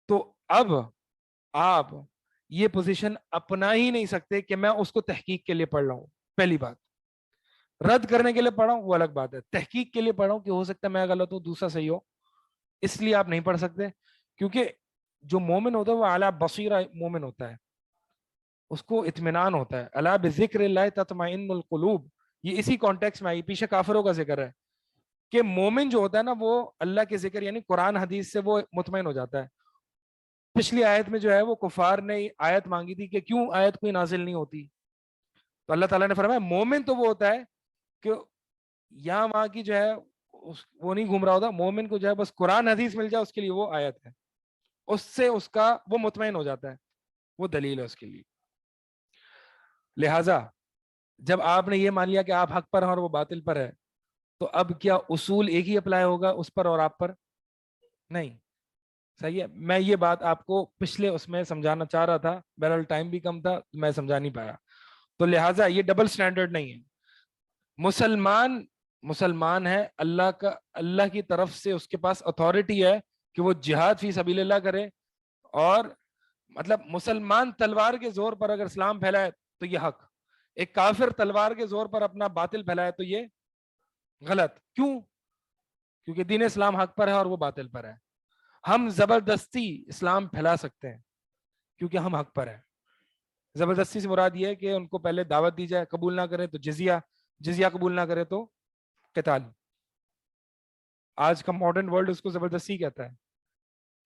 تو اب آپ یہ پوزیشن اپنا ہی نہیں سکتے کہ میں اس کو تحقیق کے لیے پڑھ رہا ہوں. پہلی بات. رد کرنے کے لیے پڑھا ہوں وہ الگ بات ہے, تحقیق کے لیے پڑھا ہوں کہ ہو سکتا ہے میں غلط ہوں دوسرا صحیح ہو, اس لیے آپ نہیں پڑھ سکتے. کیونکہ جو مومن ہوتا ہے وہ اعلیٰ بصیرہ مومن ہوتا ہے, اس کو اطمینان ہوتا ہے. الا بذکر اللہ تطمئن القلوب, یہ اسی کانٹیکس میں آئی, پیچھے کافروں کا ذکر ہے کہ مومن جو ہوتا ہے نا وہ اللہ کے ذکر یعنی قرآن حدیث سے وہ مطمئن ہو جاتا ہے. پچھلی آیت میں جو ہے وہ کفار نے آیت مانگی تھی کہ کیوں آیت کوئی نازل نہیں ہوتی, تو اللہ تعالیٰ نے فرمایا مومن تو وہ ہوتا ہے کہ یہاں وہاں کی جو ہے وہ نہیں گھوم رہا ہوتا, مومن کو جو ہے بس قرآن حدیث مل جائے اس کے لیے وہ آیت ہے, اس سے اس کا وہ مطمئن ہو جاتا ہے, وہ دلیل ہے اس کے لیے. لہٰذا جب آپ نے یہ مان لیا کہ آپ حق پر ہیں اور وہ باطل پر ہے, تو اب کیا اصول ایک ہی اپلائی ہوگا اس پر اور آپ پر؟ نہیں. صحیح ہے, میں یہ بات آپ کو پچھلے اس میں سمجھانا چاہ رہا تھا, بہرحال ٹائم بھی کم تھا میں سمجھا نہیں پایا. تو لہٰذا یہ ڈبل سٹینڈرڈ نہیں ہے. مسلمان ہے, اللہ کی طرف سے اس کے پاس اتھارٹی ہے کہ وہ جہاد فی سبیل اللہ کرے, اور مطلب مسلمان تلوار کے زور پر اگر اسلام پھیلائے تو یہ حق, ایک کافر تلوار کے زور پر اپنا باطل پھیلائے تو یہ غلط. کیوں؟ کیونکہ دین اسلام حق پر ہے اور وہ باطل پر ہے. ہم زبردستی اسلام پھیلا سکتے ہیں کیونکہ ہم حق پر ہیں. زبردستی سے مراد یہ ہے کہ ان کو پہلے دعوت دی جائے, قبول نہ کرے تو جزیہ قبول نہ کرے تو قتال. آج کا ماڈرن ورلڈ اس کو زبردستی کہتا ہے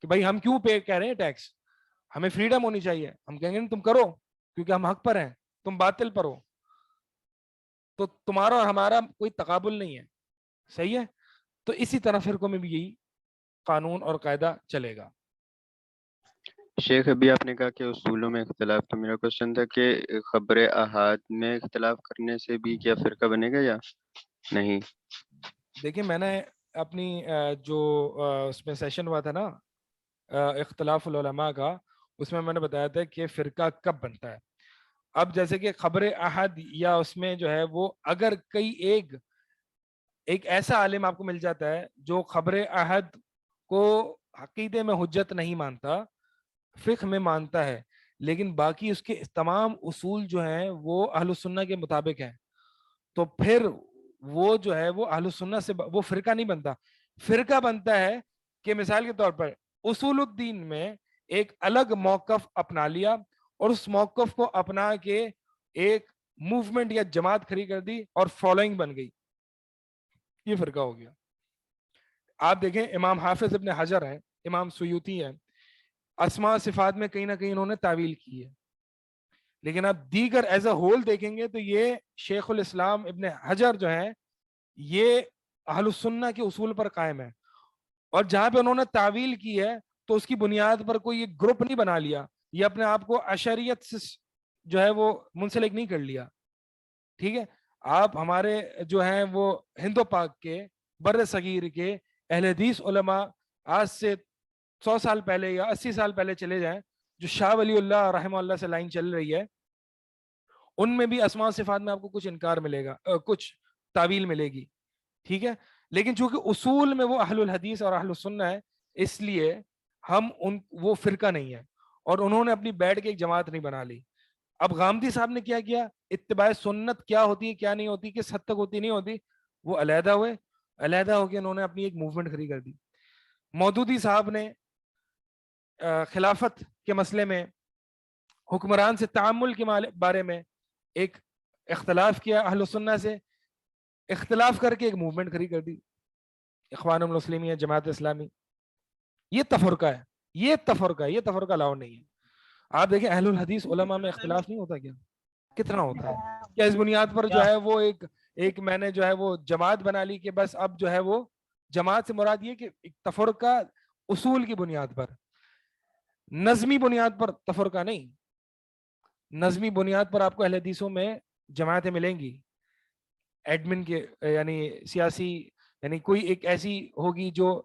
کہ بھائی ہم کیوں پے کہہ رہے ہیں ٹیکس, ہمیں فریڈم ہونی چاہیے. ہم کہیں گے تم کرو کیونکہ ہم حق پر ہیں, تم باطل پر ہو, تو تمہارا اور ہمارا کوئی تقابل نہیں ہے. صحیح ہے, تو اسی طرح فرقوں میں بھی یہی قانون اور قاعدہ چلے گا. شیخ ابھی آپ نے کہا کہ اصولوں میں اختلاف, تو میرا کوشچن تھا کہ خبر احاد میں اختلاف کرنے سے بھی کیا فرقہ بنے گا یا نہیں؟ دیکھیں میں نے اپنی جو اس میں سیشن ہوا تھا نا اختلاف العلماء کا, اس میں نے بتایا تھا کہ فرقہ کب بنتا ہے. اب جیسے کہ خبر احد یا اس میں جو ہے وہ اگر کئی ایک ایسا عالم آپ کو مل جاتا ہے جو خبر احد کو عقیدے میں حجت نہیں مانتا, فقہ میں مانتا ہے, لیکن باقی اس کے تمام اصول جو ہیں وہ اہل السنہ کے مطابق ہیں, تو پھر وہ جو ہے وہ اہل السنہ سے وہ فرقہ نہیں بنتا. فرقہ بنتا ہے کہ مثال کے طور پر اصول الدین میں ایک الگ موقف اپنا لیا اور اس موقف کو اپنا کے ایک موومنٹ یا جماعت کھڑی کر دی اور فالوئنگ بن گئی, یہ فرقہ ہو گیا. آپ دیکھیں امام حافظ ابن حجر ہیں, امام سیوطی ہیں, اسماء صفات میں کہیں نہ کہیں انہوں نے تعویل کی ہے, لیکن آپ دیگر ایز اے ہول دیکھیں گے تو یہ شیخ الاسلام ابن حجر جو ہیں یہ اہل السنہ کے اصول پر قائم ہے, اور جہاں پہ انہوں نے تعویل کی ہے تو اس کی بنیاد پر کوئی ایک گروپ نہیں بنا لیا, یہ اپنے آپ کو اشریت سے جو ہے وہ منسلک نہیں کر لیا. ٹھیک ہے, آپ ہمارے جو ہیں وہ ہند و پاک کے بر صغیر کے اہل حدیث علماء آج سے 100 سال پہلے یا 80 سال پہلے چلے جائیں, جو شاہ ولی اللہ رحمہ اللہ سے لائن چل رہی ہے, ان میں بھی اسماء صفات میں آپ کو کچھ انکار ملے گا, کچھ تعویل ملے گی. ٹھیک ہے, لیکن چونکہ اصول میں وہ اہل الحدیث اور اہل السنہ ہے, اس لیے ہم وہ فرقہ نہیں ہے, اور انہوں نے اپنی بیٹھ کے ایک جماعت نہیں بنا لی. اب غامدی صاحب نے کیا کیا, اتباع سنت کیا ہوتی ہے کیا نہیں ہوتی, کس حد تک ہوتی نہیں ہوتی, وہ علیحدہ ہوئے, علیحدہ ہو کے انہوں نے اپنی ایک موومنٹ کھڑی کر دی. مودودی صاحب نے خلافت کے مسئلے میں حکمران سے تعامل کے بارے میں ایک اختلاف کیا اہل السنہ سے, اختلاف کر کے ایک موومنٹ کھڑی کر دی, اخوان المسلمین جماعت اسلامی. یہ تفرقہ ہے, یہ تفرقہ لاؤ نہیں ہے. آپ دیکھیں اہل الحدیث علماء میں اختلاف نہیں ہوتا کیا, کتنا ہوتا ہے, کیا اس بنیاد پر جو ہے وہ ایک میں نے جو ہے وہ جماعت بنا لی کہ بس اب جو ہے وہ جماعت سے مراد یہ کہ ایک تفرقہ اصول کی بنیاد پر, نظمی بنیاد پر تفرقہ نہیں. نظمی بنیاد پر آپ کو اہل حدیثوں میں جماعتیں ملیں گی, ایڈمن کے یعنی سیاسی, یعنی کوئی ایک ایسی ہوگی جو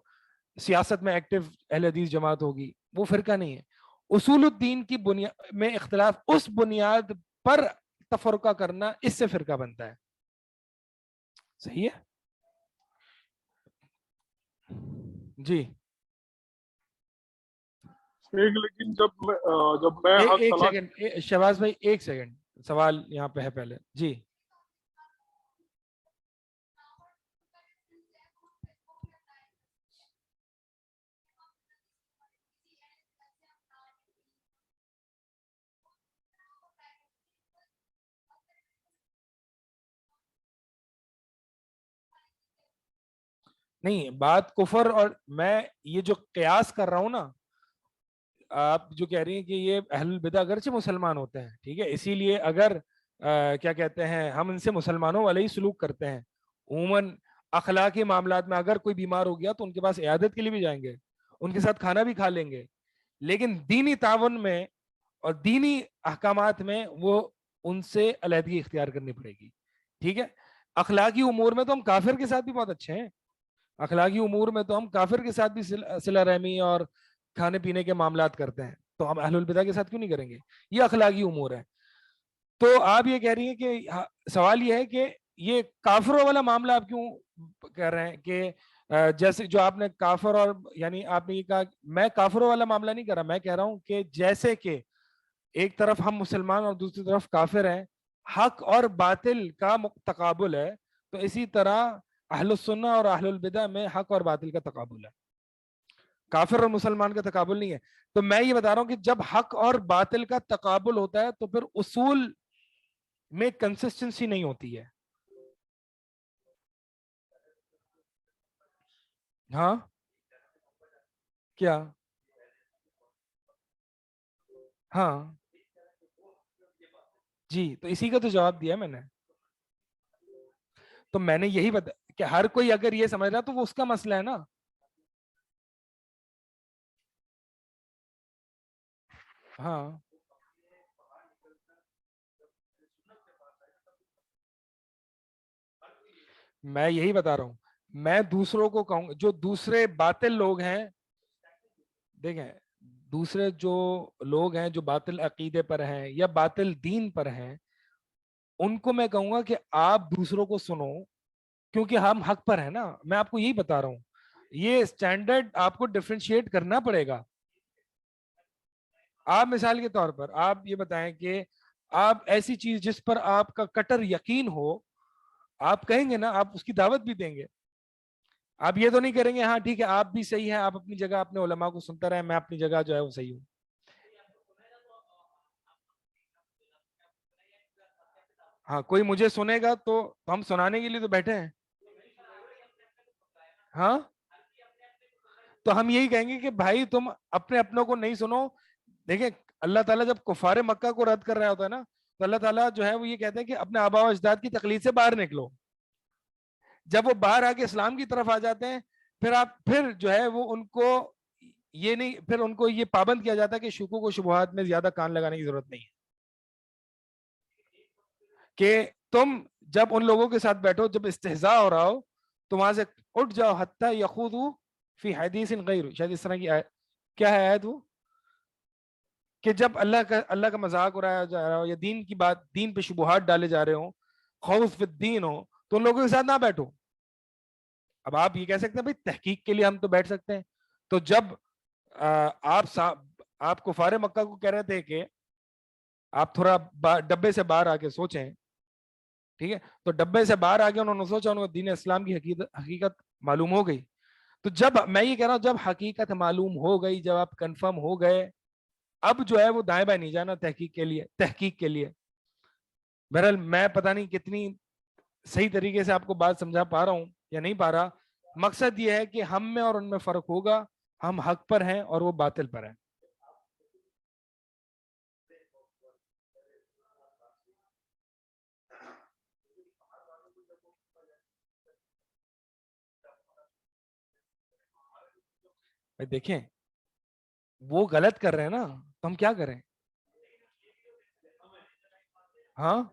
سیاست میں ایکٹیو اہل حدیث جماعت ہوگی, وہ فرقہ نہیں ہے. اصول الدین کی بنیاد میں اختلاف, اس بنیاد پر تفرقہ کرنا, اس سے فرقہ بنتا ہے. صحیح ہے جی. لیکن جب میں ایک سیکنڈ شہباز بھائی, ایک سیکنڈ, سوال یہاں پہ ہے پہلے. جی نہیں بات کفر اور میں یہ جو قیاس کر رہا ہوں نا, آپ جو کہہ رہی ہیں کہ یہ اہل البدع اگرچہ مسلمان ہوتے ہیں, ٹھیک ہے, اسی لیے اگر کیا کہتے ہیں ہم ان سے مسلمانوں والے ہی سلوک کرتے ہیں, عموماً اخلاقی معاملات میں اگر کوئی بیمار ہو گیا تو ان کے پاس عیادت کے لیے بھی جائیں گے, ان کے ساتھ کھانا بھی کھا لیں گے, لیکن دینی تعاون میں اور دینی احکامات میں وہ ان سے علیحدگی اختیار کرنی پڑے گی, ٹھیک ہے. اخلاقی امور میں تو ہم کافر کے ساتھ بھی بہت اچھے ہیں, اخلاقی امور میں تو ہم کافر کے ساتھ بھی صلہ رحمی اور کھانے پینے کے معاملات کرتے ہیں, تو ہم اہل البدع کے ساتھ کیوں نہیں کریں گے؟ یہ اخلاقی امور ہے. تو آپ یہ کہہ رہی ہیں کہ سوال یہ ہے کہ یہ کافروں والا معاملہ آپ کیوں کہہ رہے ہیں کہ جیسے جو آپ نے کافر اور یعنی آپ نے یہ کہا, میں کافروں والا معاملہ نہیں کر رہا, میں کہہ رہا ہوں کہ جیسے کہ ایک طرف ہم مسلمان اور دوسری طرف کافر ہیں, حق اور باطل کا تقابل ہے, تو اسی طرح اہل السنہ اور اہل البدع میں حق اور باطل کا تقابل ہے, کافر اور مسلمان کا تقابل نہیں ہے. تو میں یہ بتا رہا ہوں کہ جب حق اور باطل کا تقابل ہوتا ہے تو پھر اصول میں کنسسٹنسی نہیں ہوتی ہے. ہاں کیا؟ ہاں جی, تو اسی کا تو جواب دیا میں نے. تو میں نے یہی بتا کہ ہر کوئی اگر یہ سمجھ رہا تو وہ اس کا مسئلہ ہے نا. ہاں میں یہی بتا رہا ہوں, میں دوسروں کو کہوں جو دوسرے باطل لوگ ہیں, دیکھیں دوسرے جو لوگ ہیں جو باطل عقیدے پر ہیں یا باطل دین پر ہیں, ان کو میں کہوں گا کہ آپ دوسروں کو سنو, کیونکہ ہم حق پر ہیں نا. میں آپ کو یہی بتا رہا ہوں, یہ اسٹینڈرڈ آپ کو ڈفرینشیٹ کرنا پڑے گا. آپ مثال کے طور پر آپ یہ بتائیں کہ آپ ایسی چیز جس پر آپ کا کٹر یقین ہو, آپ کہیں گے نا, آپ اس کی دعوت بھی دیں گے. آپ یہ تو نہیں کریں گے ہاں ٹھیک ہے آپ بھی صحیح ہیں, آپ اپنی جگہ اپنے علماء کو سنتا رہے, میں اپنی جگہ جو ہے وہ صحیح ہوں. ہاں کوئی مجھے سنے گا تو ہم سنانے کے لیے تو بیٹھے ہیں. ہاں تو ہم یہی کہیں گے کہ بھائی تم اپنے اپنوں کو نہیں سنو. دیکھیں اللہ تعالیٰ جب کفار مکہ کو رد کر رہا ہوتا ہے نا, تو اللہ تعالیٰ جو ہے وہ یہ کہتے ہیں کہ اپنے آباء و اجداد کی تقلید سے باہر نکلو. جب وہ باہر آ کے اسلام کی طرف آ جاتے ہیں, پھر جو ہے وہ ان کو یہ نہیں, پھر ان کو یہ پابند کیا جاتا ہے کہ شکوک و شبہات میں زیادہ کان لگانے کی ضرورت نہیں ہے, کہ تم جب ان لوگوں کے ساتھ بیٹھو جب استہزاء ہو رہا ہو تو وہاں سے اٹھ جاؤ, حتی یخوضوا فی حدیث غیر, شاید اس طرح کی کیا ہے آیت وہ, کہ جب اللہ کا مذاق اڑایا جا رہا ہو یا دین کی بات, دین پہ شبہات ڈالے جا رہے ہوں, خوف فی الدین ہو, تو ان لوگوں کے ساتھ نہ بیٹھو. اب آپ یہ کہہ سکتے ہیں بھائی تحقیق کے لیے ہم تو بیٹھ سکتے ہیں, تو جب آپ کفار مکہ کو کہہ رہے تھے کہ آپ تھوڑا ڈبے سے باہر آ کے سوچیں, ٹھیک ہے, تو ڈبے سے باہر آ کے انہوں نے سوچا, انہوں نے دین اسلام کی حقیقت معلوم ہو گئی. تو جب میں یہ کہہ رہا ہوں جب حقیقت معلوم ہو گئی, جب آپ کنفرم ہو گئے, اب جو ہے وہ دائیں بائیں نہیں جانا تحقیق کے لیے. بہرحال میں پتہ نہیں کتنی صحیح طریقے سے آپ کو بات سمجھا پا رہا ہوں یا نہیں پا رہا. مقصد یہ ہے کہ ہم میں اور ان میں فرق ہوگا, ہم حق پر ہیں اور وہ باطل پر ہیں. دیکھیں وہ غلط کر رہے ہیں نا, تو ہم کیا کریں؟ ہاں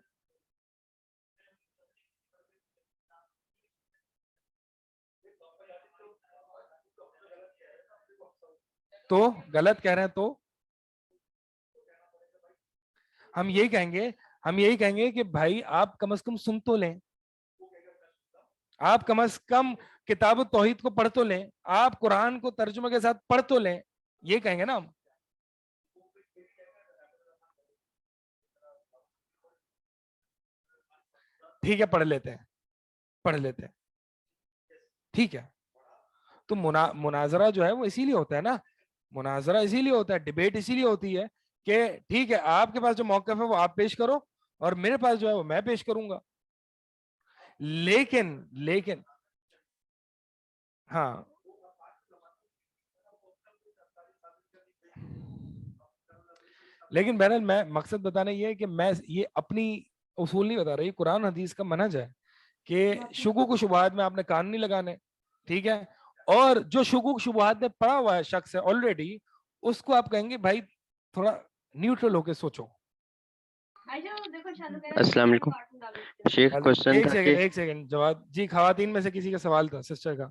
تو غلط کہہ رہے ہیں تو ہم یہی کہیں گے کہ بھائی آپ کم از کم سن تو لیں, آپ کم از کم کتاب التوحید کو پڑھ تو لیں, آپ قرآن کو ترجمہ کے ساتھ پڑھ تو لیں, یہ کہیں گے نا ہم. ٹھیک ہے پڑھ لیتے ہیں, ٹھیک ہے. تو مناظرہ جو ہے وہ اسی لیے ہوتا ہے نا, مناظرہ اسی لیے ہوتا ہے, ڈیبیٹ اسی لیے ہوتی ہے کہ ٹھیک ہے آپ کے پاس جو موقف ہے وہ آپ پیش کرو اور میرے پاس جو ہے وہ میں پیش کروں گا. لیکن ہاں لیکن بہرحال میں مقصد بتانا یہ ہے کہ میں یہ اپنی اصول نہیں بتا رہا، یہ قرآن حدیث کا منہج ہے کہ شکوک و شبہات میں آپ نے کان نہیں لگانے، ٹھیک ہے. اور جو شکوک شبہات میں پڑا ہوا ہے شخص ہے آلریڈی، اس کو آپ کہیں گے بھائی تھوڑا نیوٹرل ہو کے سوچو. السلام علیکم شیخ. کوشچن تھا کہ ایک سیکنڈ جواد جی، خواتین میں سے کسی کا سوال تھا سسٹر کا.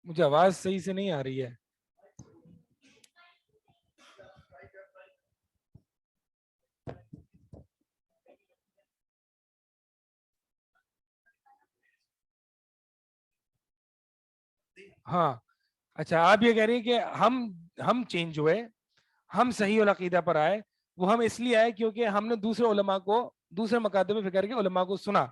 مجھے آواز صحیح سے نہیں آ رہی ہے. ہاں اچھا، آپ یہ کہہ رہی ہیں کہ ہم چینج ہوئے، ہم صحیح العقیدہ پر آئے. وہ ہم اس لیے آئے کیونکہ ہم نے دوسرے علماء کو، دوسرے مکاتب فکر کے علماء کو سنا.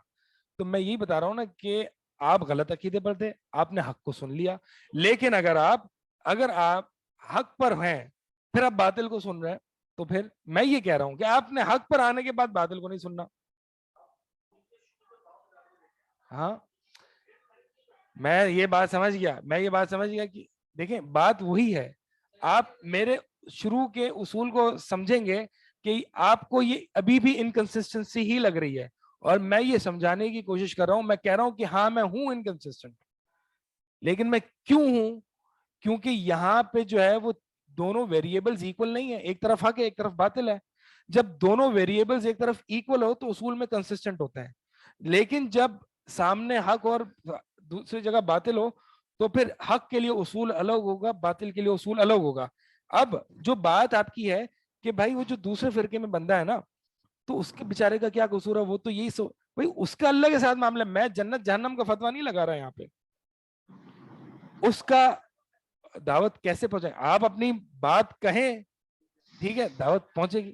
تو میں یہی بتا رہا ہوں نا کہ آپ غلط عقیدے پر تھے، آپ نے حق کو سن لیا. لیکن اگر آپ حق پر ہیں پھر آپ باطل کو سن رہے ہیں، تو پھر میں یہ کہہ رہا ہوں کہ آپ نے حق پر آنے کے بعد باطل کو نہیں سننا. ہاں میں یہ بات سمجھ گیا کہ دیکھیں بات وہی ہے. آپ میرے شروع کے اصول کو سمجھیں گے کہ آپ کو یہ ابھی بھی انکنسسٹنسی ہی لگ رہی ہے، اور میں یہ سمجھانے کی کوشش کر رہا ہوں. میں کہہ رہا ہوں کہ ہاں میں ہوں انکنسسٹنٹ، لیکن میں کیوں ہوں؟ کیونکہ یہاں پہ جو ہے وہ دونوں ویریبلز ایکول نہیں ہے، ایک طرف حق ہے ایک طرف باطل ہے. جب دونوں ویریبلز ایک طرف ایکول ہو تو اصول میں کنسسٹنٹ ہوتے ہیں، لیکن جب سامنے حق اور دوسری جگہ باطل ہو تو پھر حق کے لیے اصول الگ ہوگا، باطل کے لیے اصول الگ ہوگا. اب جو بات آپ کی ہے کہ بھائی وہ جو دوسرے فرقے میں بندہ ہے نا، تو اس کے بیچارے کا کیا قصور ہے؟ وہ تو یہی بھائی اس کا اللہ کے ساتھ معاملہ. میں جنت جہنم کا فتویٰ نہیں لگا رہا یہاں پہ. اس کا دعوت کیسے پہنچائے؟ آپ اپنی بات کہیں، ٹھیک ہے، دعوت پہنچے گی.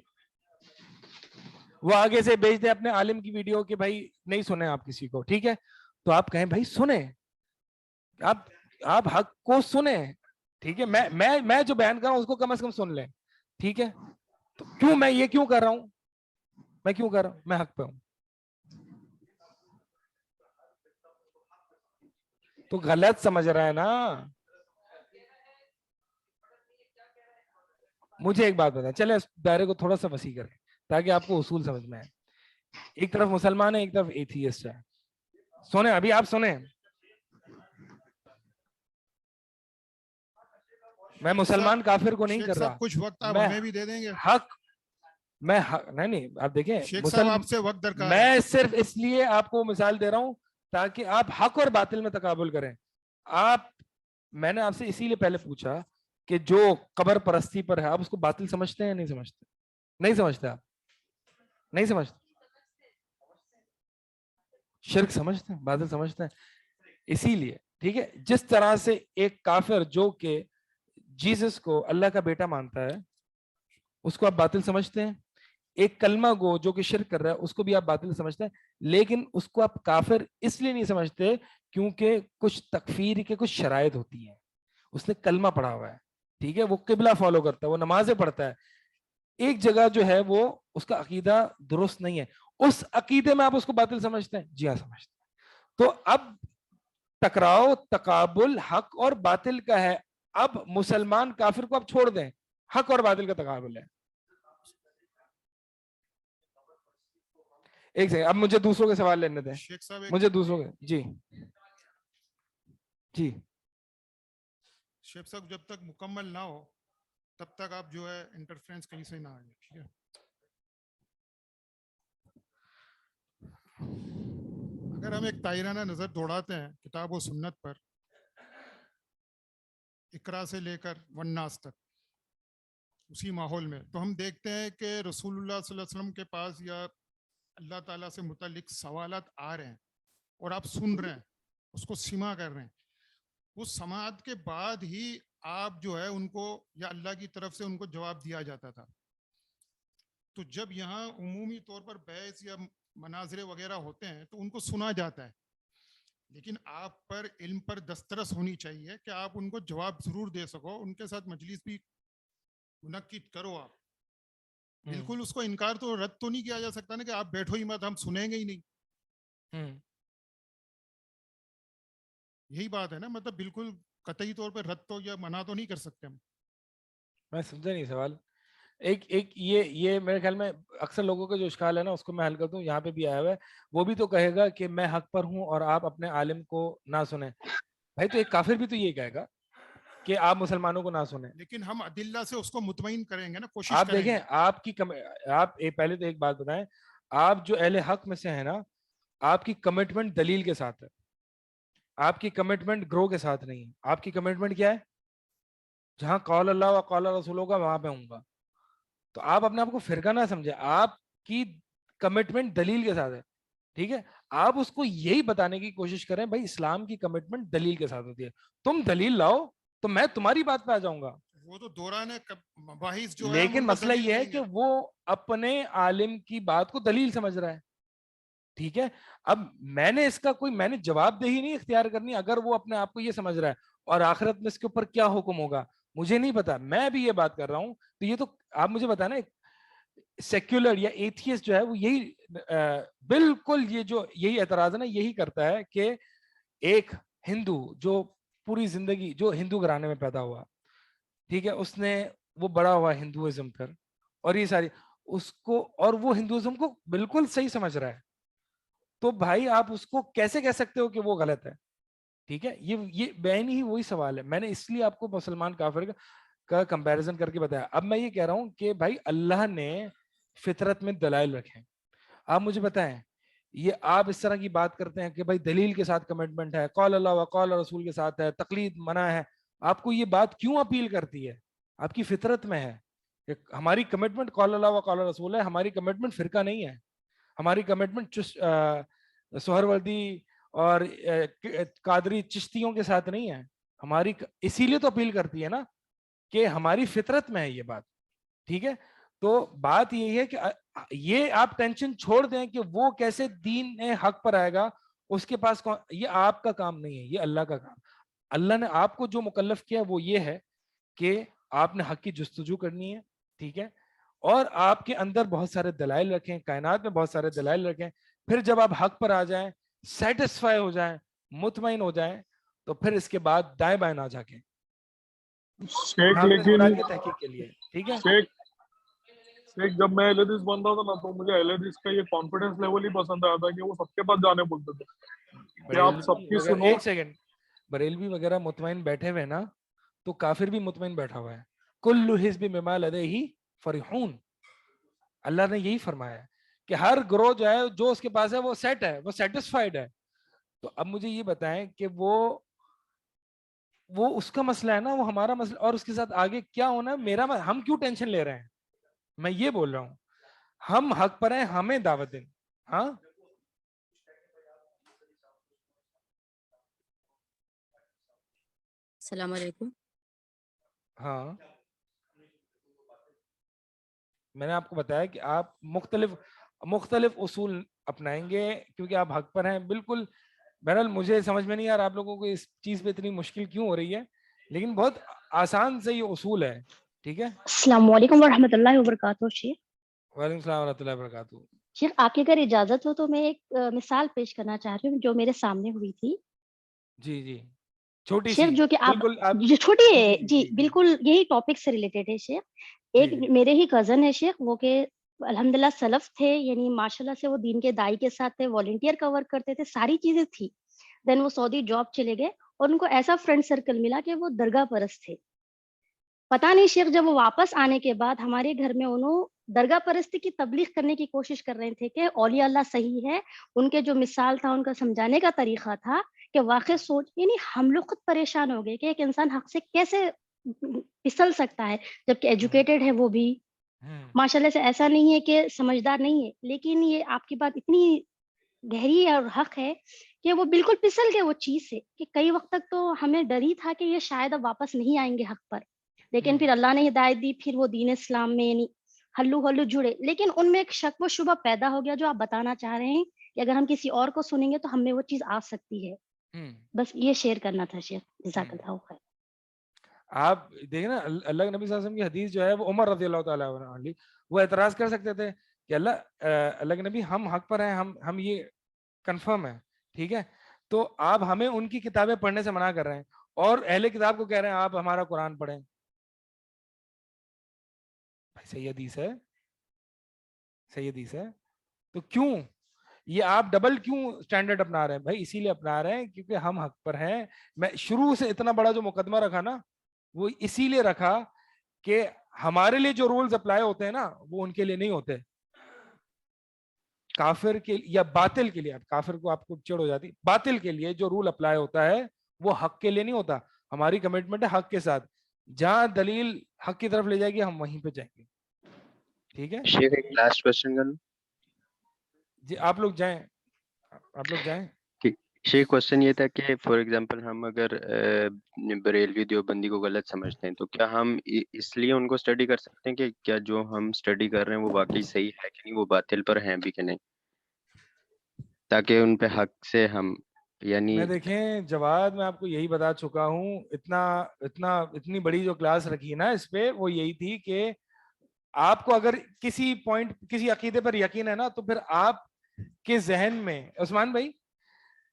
وہ آگے سے بھیج دیں اپنے عالم کی ویڈیو کہ بھائی نہیں سنیں آپ کسی کو، ٹھیک ہے، تو آپ کہیں بھائی سنیں، آپ حق کو سنیں، ٹھیک ہے. میں جو بیان کر رہا ہوں اس کو کم از کم سن لیں، ٹھیک ہے. تو کیوں میں یہ کیوں کر رہا ہوں؟ میں حق پہ ہوں. تو غلط سمجھ رہا ہے نا. مجھے ایک بات بتائیں، چلے اس دائرے کو تھوڑا سا وسیع کریں تاکہ آپ کو اصول سمجھ میں آئے. ایک طرف مسلمان ہے ایک طرف ایتھیسٹ ہے. سنیں ابھی آپ سنیں، میں مسلمان کافر کو نہیں کر رہا. کچھ وقت آپ میں ہمیں بھی دے دیں گے. حق نہیں آپ دیکھیں شیخ صاحب آپ سے وقت درکار ہے. میں صرف اس لیے آپ کو مثال دے رہا ہوں تاکہ آپ حق اور باطل میں تقابل کریں. میں نے آپ سے اسی لیے پہلے پوچھا کہ جو قبر پرستی پر ہے آپ اس کو باطل سمجھتے ہیں یا نہیں سمجھتے؟ نہیں سمجھتے؟ آپ نہیں سمجھتے؟ شرک سمجھتے ہیں، باطل سمجھتے ہیں. اسی لیے ٹھیک ہے، جس طرح سے ایک کافر جو کہ جیسس کو اللہ کا بیٹا مانتا ہے اس کو آپ باطل سمجھتے ہیں، ایک کلمہ گو جو کہ شرک کر رہا ہے اس کو بھی آپ باطل سمجھتے ہیں، لیکن اس کو آپ کافر اس لیے نہیں سمجھتے کیونکہ کچھ تکفیر کے کچھ شرائط ہوتی ہیں. اس نے کلمہ پڑھا ہوا ہے، ٹھیک ہے، وہ قبلہ فالو کرتا ہے، وہ نمازیں پڑھتا ہے، ایک جگہ جو ہے وہ اس کا عقیدہ درست نہیں ہے، اس عقیدے میں آپ اس کو باطل سمجھتے ہیں؟ جی ہاں سمجھتے ہیں. تو اب ٹکراؤ تقابل حق اور باطل کا ہے. اب مسلمان کافر کو اب چھوڑ دیں، حق اور باطل کا تقابل ہے. ایک سیکنڈ، اب مجھے دوسروں کے سوال لینے دیں، شیخ صاحب مجھے دوسروں کے. جی جی شیخ صاحب جب تک مکمل نہ ہو تب تک آپ جو ہے انٹرفیرنس کہیں سے نہ آئے، ٹھیک ہے. اگر ہم ایک تائرانہ نظر دوڑاتے ہیں کتاب و سنت پر، اقرا سے لے کر والناس تک اسی ماحول میں، تو ہم دیکھتے ہیں کہ رسول اللہ صلی اللہ علیہ وسلم کے پاس یا اللہ تعالیٰ سے متعلق سوالات آ رہے ہیں اور آپ سن رہے ہیں اس کو سما کر رہے ہیں. اس سماعت کے بعد ہی آپ جو ہے ان کو یا اللہ کی طرف سے ان کو جواب دیا جاتا تھا. تو جب یہاں عمومی طور پر بحث یا مناظرے وغیرہ ہوتے ہیں تو ان کو سنا جاتا ہے, لیکن آپ پر علم پر دسترس ہونی چاہیے کہ آپ ان کو جواب ضرور دے سکو, ان کے ساتھ مجلس بھی منعقد کرو. آپ بالکل اس کو انکار تو رد تو نہیں کیا جا سکتا نا کہ آپ بیٹھو ہی مت, ہم سنیں گے ہی نہیں. یہی بات ہے نا, مطلب بالکل قطعی طور پہ رد تو یا منع تو نہیں کر سکتے ہم. میں سمجھا نہیں سوال. ایک یہ میرے خیال میں اکثر لوگوں کا جو اشکال ہے نا اس کو میں حل کر دوں. یہاں پہ بھی آیا ہوا ہے, وہ بھی تو کہے گا کہ میں حق پر ہوں اور آپ اپنے عالم کو نہ سنیں. بھائی تو ایک کافر بھی تو یہ کہے گا کہ آپ مسلمانوں کو نہ سنیں. لیکن ہم ادلہ سے اس کو مطمئن کریں گے نا, کوشش آپ کریں دیکھیں, گے. آپ پہلے تو ایک بات بتائیں, آپ جو اہل حق میں سے ہیں نا, آپ کی کمٹمنٹ دلیل کے ساتھ ہے, آپ کی کمٹمنٹ گرو کے ساتھ نہیں ہے. آپ کی کمٹمنٹ کیا ہے؟ جہاں قول اللہ و قول رسول ہوگا وہاں پہ ہوں گا. تو آپ اپنے آپ کو فرقہ نہ سمجھے, آپ کی کمٹمنٹ دلیل کے ساتھ ہے. ٹھیک ہے, آپ اس کو یہی بتانے کی کوشش کریں بھائی اسلام کی کمٹمنٹ دلیل کے ساتھ ہوتی ہے. تم دلیل لاؤ تو میں تمہاری بات پہ آ جاؤں گا. وہ تو دوران مباحث جو ہے لیکن مسئلہ یہ ہے کہ وہ اپنے عالم کی بات کو دلیل سمجھ رہا ہے. ٹھیک ہے, اب میں نے اس کا میں نے جواب دہی نہیں اختیار کرنی. اگر وہ اپنے آپ کو یہ سمجھ رہا ہے اور آخرت میں اس کے اوپر کیا حکم ہوگا مجھے نہیں پتا, میں بھی یہ بات کر رہا ہوں, تو یہ تو آپ مجھے بتائیں نا, سیکولر یا ایتھیسٹ جو ہے وہ یہی بالکل یہی اعتراض ہے نا, یہی کرتا ہے کہ ایک ہندو جو پوری زندگی جو ہندو گھرانے میں پیدا ہوا, ٹھیک ہے, اس نے وہ بڑا ہوا ہندوازم پر اور یہ ساری اس کو, اور وہ ہندوازم کو بالکل صحیح سمجھ رہا ہے, تو بھائی آپ اس کو کیسے کہہ سکتے ہو کہ وہ غلط ہے؟ ٹھیک ہے, یہ بین ہی وہی سوال ہے. میں نے اس لیے آپ کو مسلمان کافر کا کمپیریزن کر کے بتایا. اب میں یہ کہہ رہا ہوں کہ بھائی اللہ نے فطرت میں دلائل رکھے. آپ مجھے بتائیں, یہ آپ اس طرح کی بات کرتے ہیں کہ بھائی دلیل کے ساتھ کمٹمنٹ ہے, قول اللہ و قول رسول کے ساتھ ہے, تقلید منع ہے. آپ کو یہ بات کیوں اپیل کرتی ہے؟ آپ کی فطرت میں ہے کہ ہماری کمٹمنٹ قول اللہ و قول رسول ہے, ہماری کمٹمنٹ فرقہ نہیں ہے, ہماری کمٹمنٹ سہروردی اور قادری چشتیوں کے ساتھ نہیں ہے. ہماری اسی لیے تو اپیل کرتی ہے نا کہ ہماری فطرت میں ہے یہ بات. ٹھیک ہے, تو بات یہی ہے کہ یہ آپ ٹینشن چھوڑ دیں کہ وہ کیسے دین حق پر آئے گا, اس کے پاس یہ آپ کا کام نہیں ہے, یہ اللہ کا کام. اللہ نے آپ کو جو مکلف کیا وہ یہ ہے کہ آپ نے حق کی جستجو کرنی ہے. ٹھیک ہے, اور آپ کے اندر بہت سارے دلائل رکھیں, کائنات میں بہت سارے دلائل رکھیں. پھر جب آپ حق پر آ جائیں, سیٹسفائی ہو جائیں, مطمئن ہو جائیں, تو پھر اس کے بعد دائیں بائیں نہ جھانکیں. لیکن تحقیق کے لیے. ٹھیک ہے, شیخ جب میں اہل حدیث بنتا تھا نا تو مجھے اہل حدیث کا یہ کانفیڈنس لیول ہی پسند آیا تھا کہ وہ سب کے پاس جانے بولتے تھے کہ آپ سب کی سنو. ایک سیکنڈ, بریلوی وغیرہ مطمئن بیٹھے ہوئے نا, تو کافر بھی مطمئن بیٹھا ہوا ہے. کل حزب بما لدیہ فرحون. اللہ نے یہی فرمایا ہے کہ ہر گروہ جو ہے جو اس کے پاس ہے وہ سیٹ ہے, وہ سیٹسفائیڈ ہے. تو اب مجھے یہ بتائیں کہ وہ اس کا مسئلہ ہے نا, وہ ہمارا مسئلہ, اور اس کے ساتھ آگے کیا ہونا ہے میرا, ہم کیوں ٹینشن لے رہے ہیں؟ میں یہ بول رہا ہوں ہم حق پر ہیں, ہمیں دعوت دیں. ہاں السلام علیکم. ہاں, میں نے آپ کو بتایا کہ آپ مختلف اصول اپنائیں گے کیونکہ آپ حق پر ہیں. بالکل, بہرحال مجھے سمجھ میں نہیں آ رہا آپ لوگوں کو اس چیز پہ اتنی مشکل کیوں ہو رہی ہے, لیکن بہت آسان سے یہ اصول ہے. ٹھیک ہے, السلام علیکم ورحمۃ اللہ وبرکاتہ. شیخ وعلیکم السلام ورحمۃ اللہ وبرکاتہ. شیخ آپ کی اگر اجازت ہو تو میں ایک مثال پیش کرنا چاہ رہی ہوں جو میرے سامنے ہوئی تھی. جی جی, چھوٹی شیخ سی, جو کہ آپ بالکل جو چھوٹی ہے, جی بالکل یہی ٹاپک سے ریلیٹڈ ہے. شیخ ایک میرے ہی کزن ہے شیخ, وہ کہ الحمدللہ سلف تھے, یعنی ماشاء اللہ سے وہ دین کے دائی کے ساتھ تھے, والنٹیئر کا ورک کرتے تھے, ساری چیزیں تھی. دین وہ سعودی جاب چلے گئے اور ان کو ایسا فرینڈ سرکل ملا کہ وہ درگاہ پرست تھے. پتا نہیں شیخ جب وہ واپس آنے کے بعد ہمارے گھر میں انہوں درگاہ پرستی کی تبلیغ کرنے کی کوشش کر رہے تھے کہ اولیاء اللہ صحیح ہے, ان کے جو مثال تھا, ان کا سمجھانے کا طریقہ تھا کہ واقع سوچ, یعنی ہم لوگ خود پریشان ہو گئے کہ ایک انسان حق سے کیسے پھسل سکتا ہے جبکہ ایجوکیٹڈ ہے وہ بھی, ماشاء اللہ سے ایسا نہیں ہے کہ سمجھدار نہیں ہے, لیکن یہ آپ کی بات اتنی گہری اور حق ہے کہ وہ بالکل پھسل گئے وہ چیز سے کہ کئی وقت تک تو ہمیں ڈر ہی تھا کہ یہ شاید اب واپس نہیں آئیں گے حق پر، لیکن پھر اللہ نے ہدایت دی، پھر وہ دین اسلام میں یعنی ہلو جڑے، لیکن ان میں ایک شک و شبہ پیدا ہو گیا جو آپ بتانا چاہ رہے ہیں کہ اگر ہم کسی اور کو سنیں گے تو ہم میں وہ چیز آ سکتی ہے. بس یہ شیئر کرنا تھا شیخ. جزاک اللہ خیر. آپ دیکھیں نا اللہ کے نبی صلی اللہ علیہ وسلم کی حدیث جو ہے وہ عمر رضی اللہ تعالیٰ عنہ وہ اعتراض کر سکتے تھے کہ اللہ کے نبی ہم حق پر ہیں، ہم یہ کنفرم ہے، ٹھیک ہے، تو آپ ہمیں ان کی کتابیں پڑھنے سے منع کر رہے ہیں اور اہل کتاب کو کہہ رہے ہیں آپ ہمارا قرآن پڑھیں. صحیح حدیث ہے، صحیح حدیث ہے. تو کیوں یہ آپ ڈبل کیوں سٹینڈرڈ اپنا رہے ہیں؟ بھائی اسی لیے اپنا رہے ہیں کیونکہ ہم حق پر ہیں. میں شروع سے اتنا بڑا جو مقدمہ رکھا نا وہ اسی لیے رکھا کہ ہمارے لیے جو رولز اپلائی ہوتے ہیں نا وہ ان کے لیے نہیں ہوتے، کافر کے یا باطل کے لیے. کافر کو آپ کو چڑ ہو جاتی، باطل کے لیے جو رول اپلائی ہوتا ہے وہ حق کے لیے نہیں ہوتا. ہماری کمٹمنٹ ہے حق کے ساتھ، جہاں دلیل حق کی طرف لے جائے گی ہم وہیں پہ جائیں گے. ٹھیک ہے شیخ ایک لاسٹ کوشچن کر لوں جی، آپ لوگ جائیں. شیخ کوشچن یہ تھا کہ فار ایگزامپل ہم اگر بریلوی دیوبندی کو غلط سمجھتے ہیں تو کیا ہم اس لیے ان کو اسٹڈی کر سکتے ہیں کہ کیا جو ہم اسٹڈی کر رہے ہیں وہ واقعی صحیح ہے کہ نہیں، وہ باطل پر ہیں بھی کہ نہیں، تاکہ ان پہ حق سے ہم یعنی میں دیکھیں جواد میں آپ کو یہی بتا چکا ہوں. اتنی بڑی جو کلاس رکھی نا اس پہ وہ یہی تھی کہ آپ کو اگر کسی پوائنٹ کسی عقیدے پر یقین ہے نا تو پھر آپ کے ذہن میں عثمان بھائی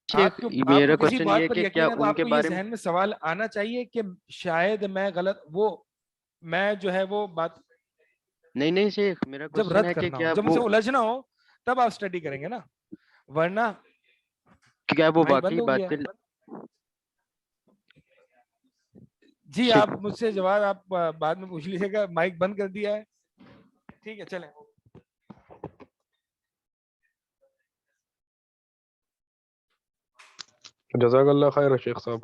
آپ کو میرا کسی کوشچن یہ بات ہے پر کہ کیا یقین ہے تو ان آپ کے کو یہ بارے میں ذہن میں سوال آنا چاہیے کہ شاید میں غلط، وہ میں جو ہے وہ بات نہیں شیخ میرا جب کوشچن رد ہے کہ کرنا ہو، کیا جب مجھ وہ سے الجھنا ہو تب آپ اسٹڈی کریں گے نا، ورنہ کیا وہ مائک واقعی بند ہو گیا. باطل. جی آپ مجھ سے جواب آپ بعد میں پوچھ لیجیے گا، مائک بند کر دیا ہے. ٹھیک ہے چلیں. جزاک اللہ خیر شیخ صاحب.